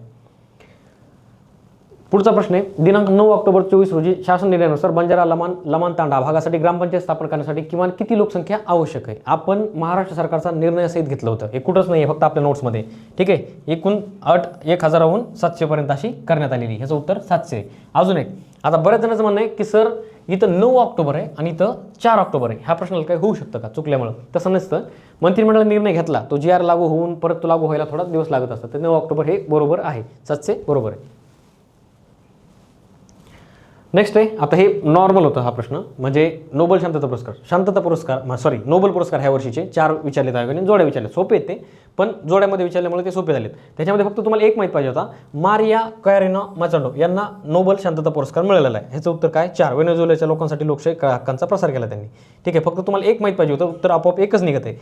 पुढचा प्रश्न आहे, दिनांक 9 ऑक्टोबर 24 रोजी शासन निर्णयानुसार बंजारा लमान तांडा भागासाठी ग्रामपंचायत स्थापन करण्यासाठी किमान किती लोकसंख्या आवश्यक आहे. आपण महाराष्ट्र सरकारचा निर्णय सहित घेतलं होतं, हे कुठंच नाही आहे, फक्त आपल्या नोट्समध्ये. ठीक आहे, एकूण अट 1000हून 700 पर्यंत अशी करण्यात आलेली. ह्याचं उत्तर 700. अजून एक, आता बऱ्याच जणांचं म्हणणं आहे की सर इथं 9 ऑक्टोबर आहे आणि इथं 4 ऑक्टोबर आहे. ह्या प्रश्नाला काही होऊ शकतं का चुकल्यामुळं? तसं नसतं. मंत्रिमंडळाने निर्णय घेतला, तो जी आर लागू होऊन परत तो लागू व्हायला थोडा दिवस लागत असतात. तर 9 ऑक्टोबर हे बरोबर आहे. 700 बरोबर आहे. नेक्स्ट आहे, आता हे नॉर्मल होतं हा प्रश्न, म्हणजे नोबेल शांतता पुरस्कार नोबेल पुरस्कार ह्या वर्षीचे 4 विचारलेत आयोगाने, जोड्या विचारले. सोपे आहेत ते, पण जोड्यामध्ये विचारल्यामुळे ते सोपे झालेत. त्याच्यामध्ये फक्त तुम्हाला एक माहीत पाहिजे होता, मारिया कॅरेना मचाडो यांना नोबेल शांतता पुरस्कार मिळालेला आहे. ह्याचं उत्तर काय? 4. व्हेनेझुएलाच्या लोकांसाठी लोकशाही हक्कांचा प्रसार केला त्यांनी. ठीक आहे, फक्त तुम्हाला एक माहीत पाहिजे होतं, उत्तर आपोआप एकच निघत आहे.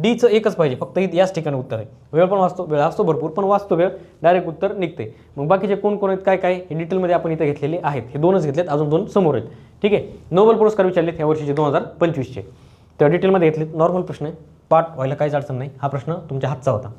डीचं एकच पाहिजे, फक्त याच ठिकाणी उत्तर आहे. वेळ पण वाचतो, वेळ असतो भरपूर, पण वाचतो वेळ, डायरेक्ट उत्तर निघते. मग बाकीचे कोण कोण आहेत, काय काय, हे डिटेलमध्ये आपण इथे घेतलेले आहेत. हे 2च घेतलेत, अजून 2 समोर आहेत. ठीक आहे, नोबेल पुरस्कार विचारलेत ह्या वर्षीचे 2025चे, त्या डिटेलमध्ये घेतलेत. नॉर्मल प्रश्न आहे, पाठ व्हायला काहीच अडचण नाही. हा प्रश्न तुमच्या हातचा होता,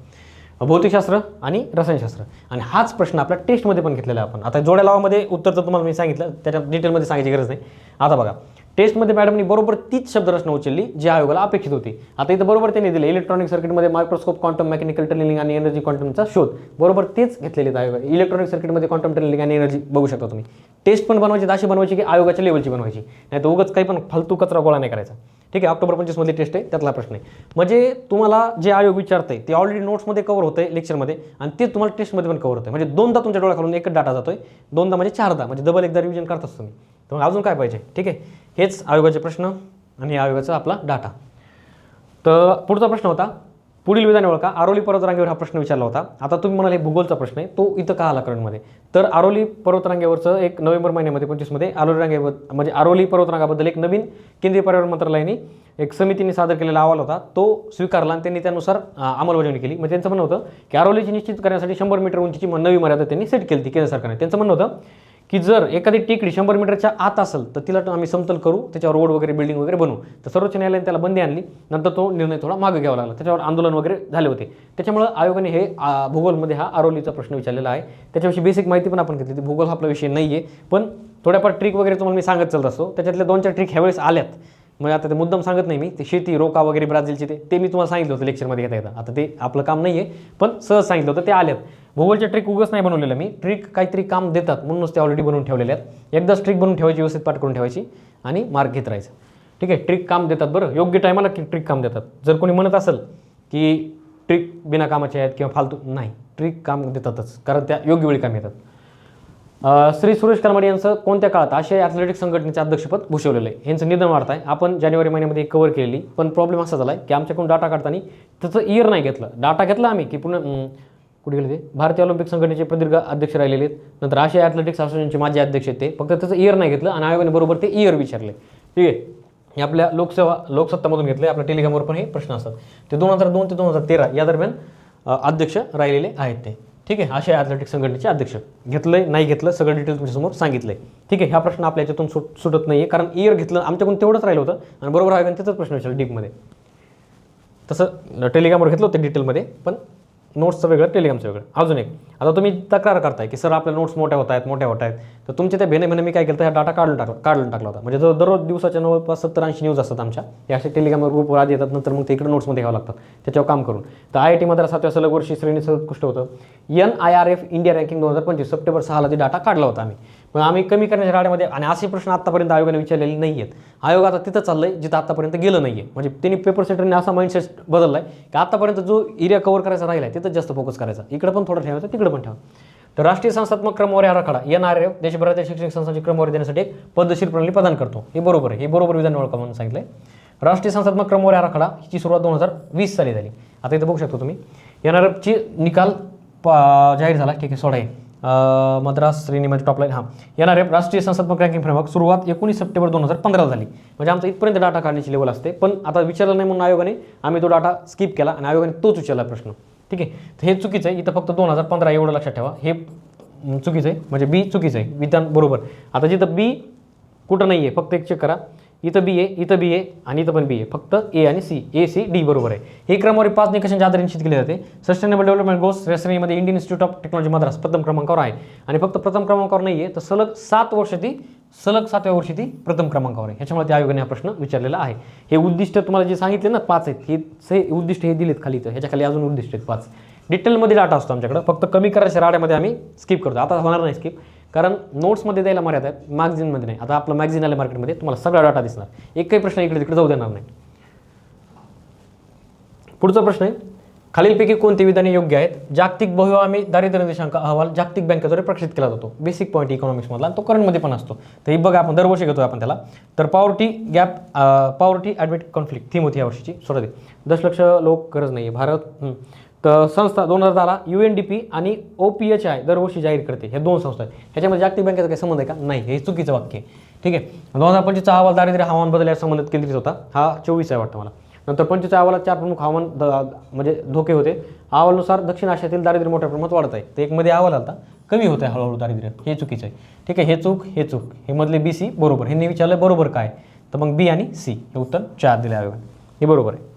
भौतिकशास्त्र आणि रसायनशास्त्र, आणि हाच प्रश्न आपल्या टेस्टमध्ये पण घेतलेला आहे आपण. आता जोड्या लावामध्ये उत्तर तर तुम्हाला मी सांगितलं, त्याच्या डिटेलमध्ये सांगायची गरज नाही. आता बघा, टेस्टमध्ये मॅडमनी बरोबर तीच शब्दरचना उचलली जी आयोगाला अपेक्षित होती. आता इथं बरोबर त्यांनी दिले, इलेक्ट्रॉनिक सर्किटमध्ये मायक्रोस्कोप, क्वांटम मेकॅनिकल टनलिंग आणि एनर्जी क्वांटमचा शोध. बरोबर तेच घेतलेले आहेत आयोग. इलेक्ट्रॉनिक सर्किटमध्ये क्वांटम टनलिंग आणि एनर्जी बघू शकता तुम्ही. टेस्ट पण बनवायची अशी बनवायची की आयोगाच्या लेवलची बनवायची, नाही तर उगाच काही पण फालतू कचरा गोळा नाही करायचा. ठीक आहे, ऑक्टोबर 25 मध्ये टेस्ट आहे, त्यातला प्रश्न आहे. म्हणजे तुम्हाला जे आयोग विचारतंय ते ऑलरेडी नोट्समध्ये कव्हर होतंय लेक्चरमध्ये, आणि ते तुम्हाला टेस्टमध्ये पण कव्हर होतंय. म्हणजे 2दा तुमच्या डोळ्याखालून एकच डाटा जातोय, 2दा म्हणजे 4दा, म्हणजे डबल एकदा रिव्हिजन करताच तुम्ही. तर मग अजून काय पाहिजे? ठीक आहे, हेच आयोगाचे प्रश्न आणि आयोगाचा आपला डाटा. तर पुढचा प्रश्न होता, पुढील विधाने ओळखा. आरोली पर्वतरांगेवर हा प्रश्न विचारला होता. आता तुम्ही म्हणाले भूगोलचा प्रश्न आहे, तो इथं का आला करंटमध्ये? तर आरोली पर्वतरांगेवरचं एक नोव्हेंबर महिन्यामध्ये 25 मध्ये आरोली पर्वतरांगाबद्दल एक नवीन केंद्रीय पर्यावरण मंत्रालयाने एक समितीने सादर केलेला अहवाल होता, तो स्वीकारला आणि त्यांनी त्यानुसार अंमलबजावणी केली. म्हणजे त्यांचं म्हणणं होतं की आरोलीची निश्चित करण्यासाठी 100 मीटर उंचीची नवी मर्यादा त्यांनी सेट केली ती केंद्र सरकारने. त्यांचं म्हणणं होतं की जर एखादी टेकडी 100 मीटरच्या आत असेल तर तिला आम्ही समतल करू, त्याच्यावर रोड वगैरे बिल्डिंग वगैरे बनवू. तर सर्वोच्च न्यायालयाने त्याला बंदी आणली, नंतर तो निर्णय थोडा मागे घ्यावा लागला, त्याच्यावर आंदोलन वगैरे झाले होते. त्याच्यामुळे आयोगाने हे भूगोलमध्ये हा आरोलीचा प्रश्न विचारलेला आहे. त्याच्याविषयी बेसिक माहिती पण आपण घेतली. भूगोल हा आपला विषय नाही आहे, पण थोड्याफार ट्रिक वगैरे तुम्हाला मी सांगत चालत असतो. त्याच्यातल्या 2-4 ट्रिक ह्यावेळेस आल्यात, म्हणजे आता ते मुद्दाम सांगत नाही मी. ते शेती रोका वगैरे ब्राझीलचे ते मी तुम्हाला सांगितलं होतं लेक्चरमध्ये घेता येतं. आता ते आपलं काम नाही आहे, पण सहज सांगितलं होतं, ते आल्यात. भूगोलच्या ट्रिक उगाच नाही बनवलेलं मी, ट्रिक काहीतरी काम देतात म्हणूनच ते ऑलरेडी बनवून ठेवलेले आहेत. एकदाच ट्रिक बनवून ठेवायची, व्यवस्थित पाठ करून ठेवायची आणि मार्क घेत राहायचं. ठीक आहे, ट्रिक काम देतात बरं, योग्य टायमाला ट्रिक काम देतात. जर कोणी म्हणत असेल की ट्रिक बिना कामाचे आहेत किंवा फालतू, नाही, ट्रिक काम देतातच, कारण त्या योग्य वेळी काम येतात. श्री सुरेश करमाडे यांचं कोणत्या काळात आशियाई ॲथलेटिक्स संघटनेचे अध्यक्षपद भूषवलेलं आहे? यांचं निधन वाढत आहे. आपण जानेवारी महिन्यामध्ये कव्हर केलेली, पण प्रॉब्लेम असा झाला आहे की आमच्याकडून डाटा काढताना त्याचं इयर नाही घेतलं. डाटा घेतला आम्ही की पुन्हा कुठे गेले ते, भारतीय ऑलिम्पिक संघटनेचे प्रदीर्घ अध्यक्ष राहिलेले आहेत, नंतर आशिया ॲथलेटिक्स असोसिएशनचे माजी अध्यक्ष आहेत ते, फक्त त्याचं इयर नाही घेतलं आणि आयोगाने बरोबर ते इयर विचारले. ठीक आहे, हे आपल्या लोकसत्तामधून घेतले. आपल्या टेलिग्रामवर पण हे प्रश्न असतात. ते 2002 ते 2013 या दरम्यान अध्यक्ष राहिलेले आहेत ते. ठीक आहे, आशिया ॲथलेटिक्स संघटनेचे अध्यक्ष. घेतलंय नाही घेतलं सगळं डिटेल तुमच्यासमोर सांगितलंय. ठीक आहे, हा प्रश्न आपल्या याच्यातून सुटत नाही आहे, कारण इयर घेतलं आमच्याकडून तेवढंच राहिलं होतं आणि बरोबर आयोगाने त्याचाच प्रश्न विचारला डीपमध्ये. तसं टेलिग्रामवर घेतलं होतं डिटेलमध्ये, पण नोट्सचं वेगळं, टेलिग्रामचं वेगळं. अजून एक, आता तुम्ही तक्रार करताय की सर आपल्या नोट्स मोठ्या होत आहेत, तर तुमच्या त्या भेणे मी काय केलं, हा डाटा काढून टाकला होता. म्हणजे दररोज दिवसाच्या 70-80 न्यूज असतात आमच्या, या अशा टेलिग्रामवर ग्रुपवर आधी येतात, नंतर मग ते इकडे नोट्समध्ये घ्यावं लागतात, त्याच्यावर काम करून. तर IIT मद्रास 7व्या सलग वर्षी श्रेणी सर्वोत्कृष्ट होतं. NIRF इंडिया रँकिंग 2025 सप्टेंबर 6ला ती डाटा काढला होता आम्ही. पण आम्ही कमी करण्याच्या राड्यामध्ये, आणि असे प्रश्न आत्तापर्यंत आयोगाने विचारलेले नाही आहेत. आयोग आता तिथं चाललंय जिथं आत्तापर्यंत गेलं नाही आहे. म्हणजे त्यांनी पेपर सेटरने असा माइंडसेट बदलला आहे की आत्तापर्यंत जो एरिया कव्हर करायचा राहिला आहे तिथं जास्त फोकस करायचा, इकडे पण थोडं ठेवायचं, तिकडे पण ठेवा. तर राष्ट्रीय संस्थात्मक क्रमवारी आराखडा NRF देशभरातील शैक्षणिक संस्थांची क्रमवारी देण्यासाठी एक पद्धतशीर प्रणाली प्रदान करतो. हे बरोबर आहे, हे बरोबर विधान ओळखा म्हणून सांगितलंय. राष्ट्रीय संस्थात्मक क्रमवारी आराखडा हिची सुरुवात 2020 साली झाली. आता इथं बघू शकतो तुम्ही NRFची निकाल जाहीर झाला. ठीक आहे, सोडा आहे मद्रास श्रेणी म्हणजे टॉपलाईन. NRF राष्ट्रीय संस्थात्मक रँकिंग फ्रेमवर्क सुरुवात 19 सप्टेंबर 2015 झाली. म्हणजे आमचा इथपर्यंत डाटा काढण्याची लेवल असते, पण आता विचारलं नाही म्हणून आयोगाने आम्ही तो डाटा स्किप केला आणि आयोगाने तोच विचारला प्रश्न. ठीक आहे, तर हे चुकीचं आहे. इथं फक्त 2015 एवढं लक्षात ठेवा, हे चुकीचं आहे. म्हणजे बी चुकीचं आहे, विधान बरोबर. आता जिथं बी कुठं नाही आहे फक्त एक चेक करा, इथं बी आहे, इथं बी आहे आणि इथं पण बी आहे, फक्त ए आणि सी, ACD बरोबर आहे. ही क्रमवारी 5 निकषांच्या आधारे निश्चित केली जाते. सस्टेनेबल डेव्हलपमेंट गोल्स या श्रेणीमध्ये Indian institute of technology Madras प्रथम क्रमांकावर आहे. आणि फक्त प्रथम क्रमांकावर नाही आहे, तर सलग 7व्या वर्षी ती प्रथम क्रमांकावर आहे. ह्याच्यामुळे त्या आयोगाने हा प्रश्न विचारलेला आहे. हे उद्दिष्ट तुम्हाला जे सांगितले ना 5 आहेत, हे उद्दिष्ट हे दिलेत खाली, तर ह्याच्या खाली अजून उद्दिष्ट आहेत 5. डिटेलमध्ये डाटा असतो आमच्याकडे, फक्त कमी करायच्या राड्यामध्ये आम्ही स्किप करतो. आता होणार नाही स्किप, कारण नोट्समध्ये द्यायला मर्यादा आहेत, मॅगझिनमध्ये नाही. आता आपलं मॅगझिन आलं मार्केटमध्ये, तुम्हाला सगळा डाटा दिसणार, एकही प्रश्न इकडे तिकडे जाऊ देणार नाही. पुढचा प्रश्न आहे, खालीलपैकी कोणते विधाने योग्य आहेत? जागतिक बहुआयामी दारिद्र्य निर्देशांक अहवाल जागतिक बँकेद्वारे प्रकाशित केला जातो. बेसिक पॉईंट इकॉनॉमिक्समधला, तो करंटमध्ये पण असतो. तर ही बघा, आपण दरवर्षी घेतो आपण त्याला. तर पॉवर्टी ॲडमिट कॉन्फ्लिक्ट थीम होती यावर्षीची. 10 लाख लोक गरज नाही आहे भारत. तर संस्था 2010ला UNDP आणि OPHI दरवर्षी जाहीर करते. हे 2 संस्था आहेत. ह्याच्यामध्ये जागतिक बँकेचा काही संबंध आहे का? नाही, हे चुकीचं वाक्य आहे. ठीक आहे. 2025चा अहवाल दारिद्र्य हवामान बदल या संबंधित केंद्रित होता. हा 24 आहे वाटतं मला. नंतर 25च्या अहवालात 4 प्रमुख हवामान म्हणजे धोके होते. अहवालानुसार दक्षिण आशियातील दारिद्र्य मोठ्या प्रमाणात वाढत आहे. तर एक मध्ये अहवाल आला कमी होत आहे हळूहळू दारिद्र्य, हे चुकीचं आहे. ठीक आहे, हे चूक, हे चूक, हे मधले BC बरोबर. हे विचारलं बरोबर काय, तर मग B आणि C हे उत्तर 4 दिले आयोगाने, हे बरोबर आहे.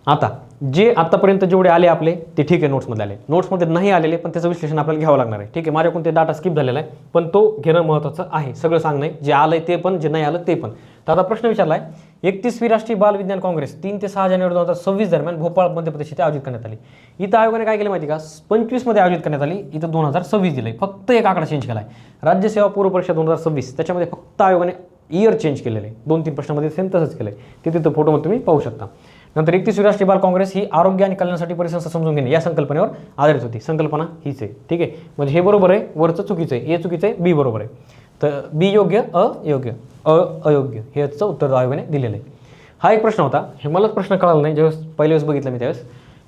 आता जे आतापर्यंत जेवढे आले आपले ते ठीक आहे, नोट्समध्ये आले. नोट्समध्ये नाही आलेले पण त्याचं विश्लेषण आपल्याला घ्यावं लागणार आहे. ठीक आहे, माझ्याकडून ते डाटा स्किप झालेला आहे, पण तो घेणं महत्त्वाचं आहे. सगळं सांगणं, जे आलंय ते पण, जे नाही आलं ते पण. तर आता प्रश्न विचारला आहे, 31वी राष्ट्रीय बाल विज्ञान काँग्रेस 3 ते 6 जानेवारी 2026 दरम्यान भोपाळ मध्य प्रदेश इथे आयोजित करण्यात आली. इथं आयोगाने काय केलं माहिती का, 25 मध्ये आयोजित करण्यात आली, इथं 2026 दिलंय. फक्त एक आकडा चेंज केला आहे. राज्यसेवा पूर्व परीक्षा 2026 त्याच्यामध्ये फक्त आयोगाने इयर चेंज केलेलं आहे. 2-3 प्रश्नामध्ये सेम तसंच केलं आहे. ते तिथं फोटोमध्ये तुम्ही पाहू शकता. नंतर 31वी राष्ट्रीय बाल काँग्रेस ही आरोग्य आणि कल्याणासाठी परिसंस्था समजून घेणे या संकल्पनेवर आधारित होती. संकल्पना हीच आहे. ठीक आहे, म्हणजे हे बरोबर आहे, वरचं चुकीचं आहे, हे चुकीचं आहे, B बरोबर आहे. तर B योग्य, अयोग्य, अयोग्य हे याचं उत्तर आयोगाने दिलेलं आहे. हा एक प्रश्न होता, हे मलाच प्रश्न कळाला नाही ज्यावेळेस पहिल्या वेळेस बघितलं मी त्यावेळेस.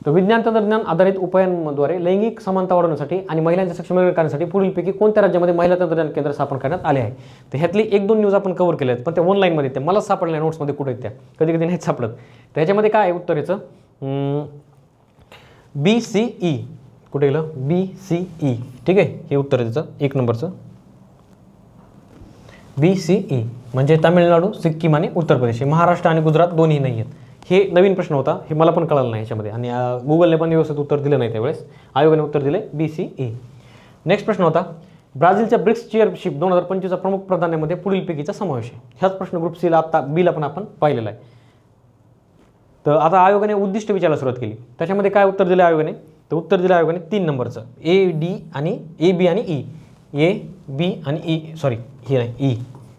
तर विज्ञान तंत्रज्ञान आधारित उपायांद्वारे लैंगिक समानता वाढवण्यासाठी आणि महिलांच्या सक्षमीकरण करण्यासाठी पुढीलपैकी कोणत्या राज्यामध्ये महिला तंत्रज्ञान केंद्र स्थापन करण्यात आले आहे? तर ह्यातली 1-2 न्यूज आपण कव्हर केल्या आहेत, पण त्या ऑनलाईनमध्ये त्या मला सापडल्या नोट्समध्ये कुठे आहेत त्या, कधी कधी नाहीत सापडत. त्याच्यामध्ये काय आहे उत्तर याचं, BCE कुठे गेलं, BCE. ठीक आहे, हे उत्तर आहे त्याचं 1 नंबरचं. BCE म्हणजे तामिळनाडू, सिक्कीम आणि उत्तर प्रदेश. महाराष्ट्र आणि गुजरात दोन्ही नाही आहेत. हे नवीन प्रश्न होता, हे मला पण कळालं नाही ह्याच्यामध्ये, आणि गुगलने पण व्यवस्थित उत्तर दिलं नाही त्यावेळेस. आयोगाने उत्तर दिले BCE. नेक्स्ट प्रश्न होता, ब्राझीलच्या ब्रिक्स चेअरशिप 2025चा प्रमुख प्राधान्यामध्ये पुढीलपैकीचा समावेश आहे. ह्याच प्रश्न ग्रुप Cला आता Bला पण आपण पाहिलेला आहे. तर आता आयोगाने उद्दिष्ट विचारायला सुरुवात केली. त्याच्यामध्ये काय उत्तर दिलं आयोगाने, तर उत्तर दिलं आयोगाने 3 नंबरचं A B आणि E. A B आणि E, सॉरी हे नाही, E.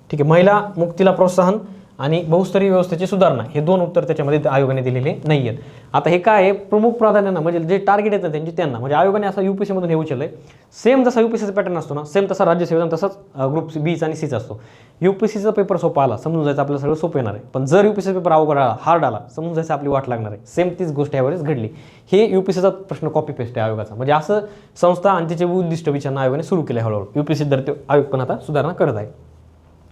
ठीक आहे, महिला मुक्तीला प्रोत्साहन आणि बहुस्तरीय व्यवस्थेची सुधारणा हे 2 उत्तर त्याच्यामध्ये आयोगाने दिलेले नाही आहेत. आता हे काय आहे, प्रमुख प्राधान्यांना म्हणजे जे टार्गेट येतं त्यांची त्यांना, म्हणजे आयोगाने असं UPSCमधून हे उचललं आहे. सेम जसा UPSCचा पॅटर्न असतो ना, सेम तसा राज्यसेवेचा तसाच ग्रुप Bचा आणि Cचा असतो. UPSCचा पेपर सोपा आला समजून जायचं आपल्याला सगळं सोपं येणार आहे, पण जर UPSCचा पेपर अवघड आला, हार्ड आला, समजून जायचं आपली वाट लागणार आहे. सेम तीच गोष्ट यावेळेस घडली. हे UPSCचा प्रश्न कॉपी पेस्ट आहे आयोगाचा, म्हणजे असं संस्था आणि तिचे उद्दिष्ट विचारणं आयोगाने सुरू केले हळूहळू. UPSC दर आयोग पण आता सुधारणा करत आहे.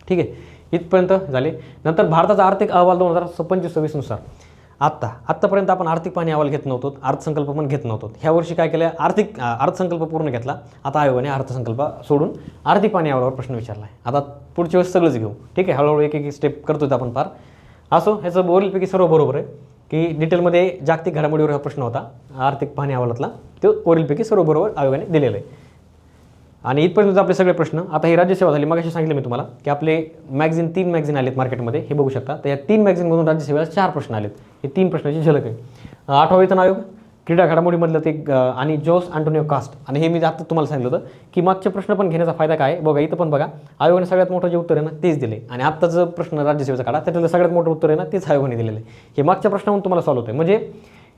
ठीक आहे, इथपर्यंत झाले. नंतर भारताचा आर्थिक अहवाल 2025-26 नुसार आत्तापर्यंत आपण आर्थिक पाहणी अहवाल घेत नव्हतो, अर्थसंकल्प पण घेत नव्हतो. ह्या वर्षी काय केलं, अर्थसंकल्प पूर्ण घेतला. आता आयोगाने अर्थसंकल्प सोडून आर्थिक पाहणी अहवालावर प्रश्न विचारला आहे. आता पुढच्या वेळेस सगळंच घेऊ. ठीक आहे, हळूहळू एक स्टेप करतोय आपण पार. असो, ह्याचं वरीलपैकी सर्व बरोबर आहे की डिटेलमध्ये जागतिक घडामोडीवर हा प्रश्न होता आर्थिक पाहणी अहवालातला, तो वरीलपैकी सर्व बरोबर आयोगाने दिलेला आहे. आणि इथपर्यंत आपले सगळे प्रश्न. आता ही राज्यसेवा झाली. मग अशी सांगितलं मी तुम्हाला की आपले मॅगझिन 3 मॅगझिन आलेत मार्केटमध्ये, हे बघू शकता. तर या 3 मॅगझिनमधून राज्यसेवेला 4 प्रश्न आलेत. हे 3 प्रश्नाची झलक आहे. 8वा वेतन आयोग, क्रीडा घडामोडीमधलं ते आणि जोस अँटोनियो कास्ट. आणि हे मी आता तुम्हाला सांगितलं होतं की मागचे प्रश्न पण घेण्याचा फायदा काय आहे बघा. इथं पण बघा, आयोगाने सगळ्यात मोठं जे उत्तर आहे ना तेच दिले, आणि आत्ताचं प्रश्न राज्यसेवेचा काढा, त्यातलं सगळ्यात मोठं उत्तर आहे ना तेच आयोगाने दिलेलं आहे. हे मागच्या प्रश्नावरून तुम्हाला सॉल्व्ह होतं. म्हणजे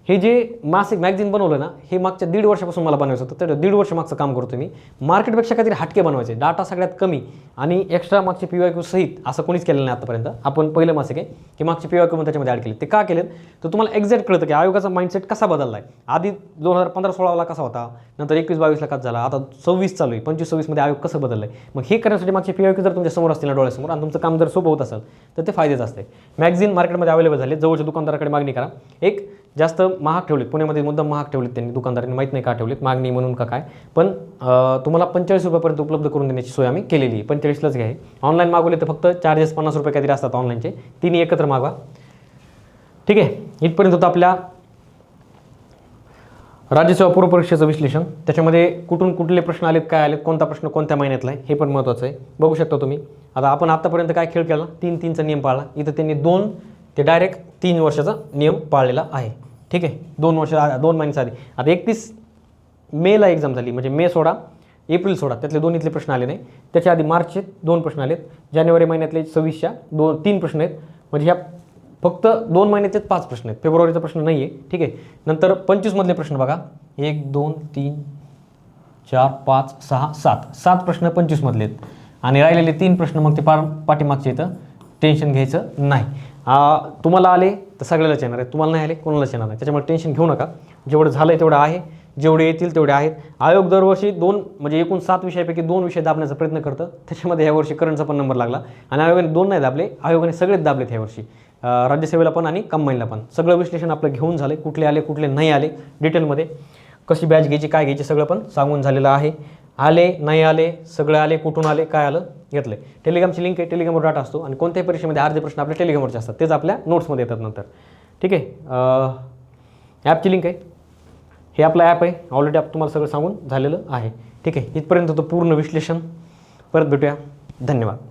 हे जे मासिक मॅगझिन बनवलं ना, हे मागच्या 1.5 वर्षापासून मला बनवायचं होतं. तर 1.5 वर्ष मागचं काम करतो मी. मार्केटपेक्षा काहीतरी हटके बनवायचे, डाटा सगळ्यात कमी आणि एक्स्ट्रा मागचे PYQ सहित असं कोणीच केलेलं नाही आतापर्यंत. आपण पहिलं मासिक आहे की मागचे PYQ पण त्याच्यामध्ये ॲड केले. ते का केलेत तर तुम्हाला एक्झॅक्ट कळतं की आयोगाचा माइंडसेट कसा बदलला आहे. आधी 2015-16ला कसा होता, नंतर 21-22ला कसा झाला, आता 26 चालू आहे, 25-26मध्ये आयोग कसं बदललं आहे. मग हे करण्यासाठी मागचे PYQ जर तुमच्या समोर असतील ना, डोळ्यासमोर, आणि तुमचं काम जर सोपं होत असेल तर ते फायदेच असते. मॅगझिन मार्केटमध्ये अवेलेबल झाले, जवळच्या दुकानदाराकडे मागणी करा. एक जास्त महाग ठेवलेत, पुण्यामध्ये मुद्दाम महाग ठेवलेत त्यांनी, दुकानदारांनी माहीत नाही का ठेवलेत, मागणी म्हणून का काय, पण तुम्हाला 45 रुपयापर्यंत उपलब्ध करून देण्याची सोय आम्ही केलेली आहे. 45लाच घ्या. ऑनलाईन मागवले तर फक्त चार्जेस 50 रुपये काहीतरी असतात ऑनलाईनचे, तिन्ही एकत्र मागवा. ठीक आहे, इथपर्यंत होतं आपल्या राज्यसेवा पूर्व परीक्षेचं विश्लेषण. त्याच्यामध्ये कुठून कुठले प्रश्न आलेत, काय आलेत, कोणता प्रश्न कोणत्या महिन्यातला आहे हे पण महत्त्वाचं आहे. बघू शकता तुम्ही. आता आपण आत्तापर्यंत काय खेळ केला, 3-3चा नियम पाळला. इथं त्यांनी 2 ते डायरेक्ट 3 वर्षाचा नियम पाळलेला आहे. ठीक आहे, 2 महिन्याच्या आधी. आता 31 मेला एक्झाम झाली, म्हणजे मे सोडा एप्रिल सोडा, त्यातले 2 इथले प्रश्न आले नाही. त्याच्या आधी मार्चचे 2 प्रश्न आलेत. जानेवारी महिन्यातले 26च्या 3 प्रश्न आहेत. म्हणजे ह्या फक्त 2 महिन्यातले 5 प्रश्न आहेत. फेब्रुवारीचा प्रश्न नाही आहे. ठीक आहे. नंतर 25 मधले प्रश्न बघा. 1 2 3 4 5 6 7 प्रश्न 25 मधले आहेत. आणि राहिलेले 3 प्रश्न मग ते पाठीमागचे इथं टेन्शन घ्यायचं नाही. तुम्हाला आले तर सगळ्यालाच येणार आहे, तुम्हाला नाही आले कोणालाच येणार नाही. त्याच्यामुळे टेन्शन घेऊ नका. जेवढं झालं आहे तेवढं आहे, जेवढे येतील तेवढे आहेत. आयोग दरवर्षी 2 म्हणजे एकूण 7 विषयापैकी 2 विषय दाबण्याचा प्रयत्न करतं. त्याच्यामध्ये यावर्षी करंटचा पण नंबर लागला आणि आयोगाने 2 नाही दाबले, आयोगाने सगळेच दाबलेत ह्यावर्षी. राज्यसेवेला पण आणि कंबाईनला पण. सगळं विश्लेषण आपलं घेऊन झालं, कुठले आले कुठले नाही आले, डिटेलमध्ये कशी बॅच घ्यायची काय घ्यायची सगळं पण सांगून झालेलं आहे. आले नाही आले सगळं आले, कुठून आले काय आलं घेतलं आहे. टेलिग्रामची लिंक आहे, टेलिग्रामवर डाटा असतो आणि कोणत्याही परीक्षेमध्ये अर्धे प्रश्न आपल्या टेलिग्रामवरचे असतात, तेच आपल्या नोट्समध्ये येतात नंतर. ठीक आहे. ॲपची लिंक आहे, हे आपलं ॲप आहे, ऑलरेडी आप तुम्हाला सगळं सांगून झालेलं आहे. ठीक आहे. इथपर्यंत होतं पूर्ण विश्लेषण. परत भेटूया. धन्यवाद.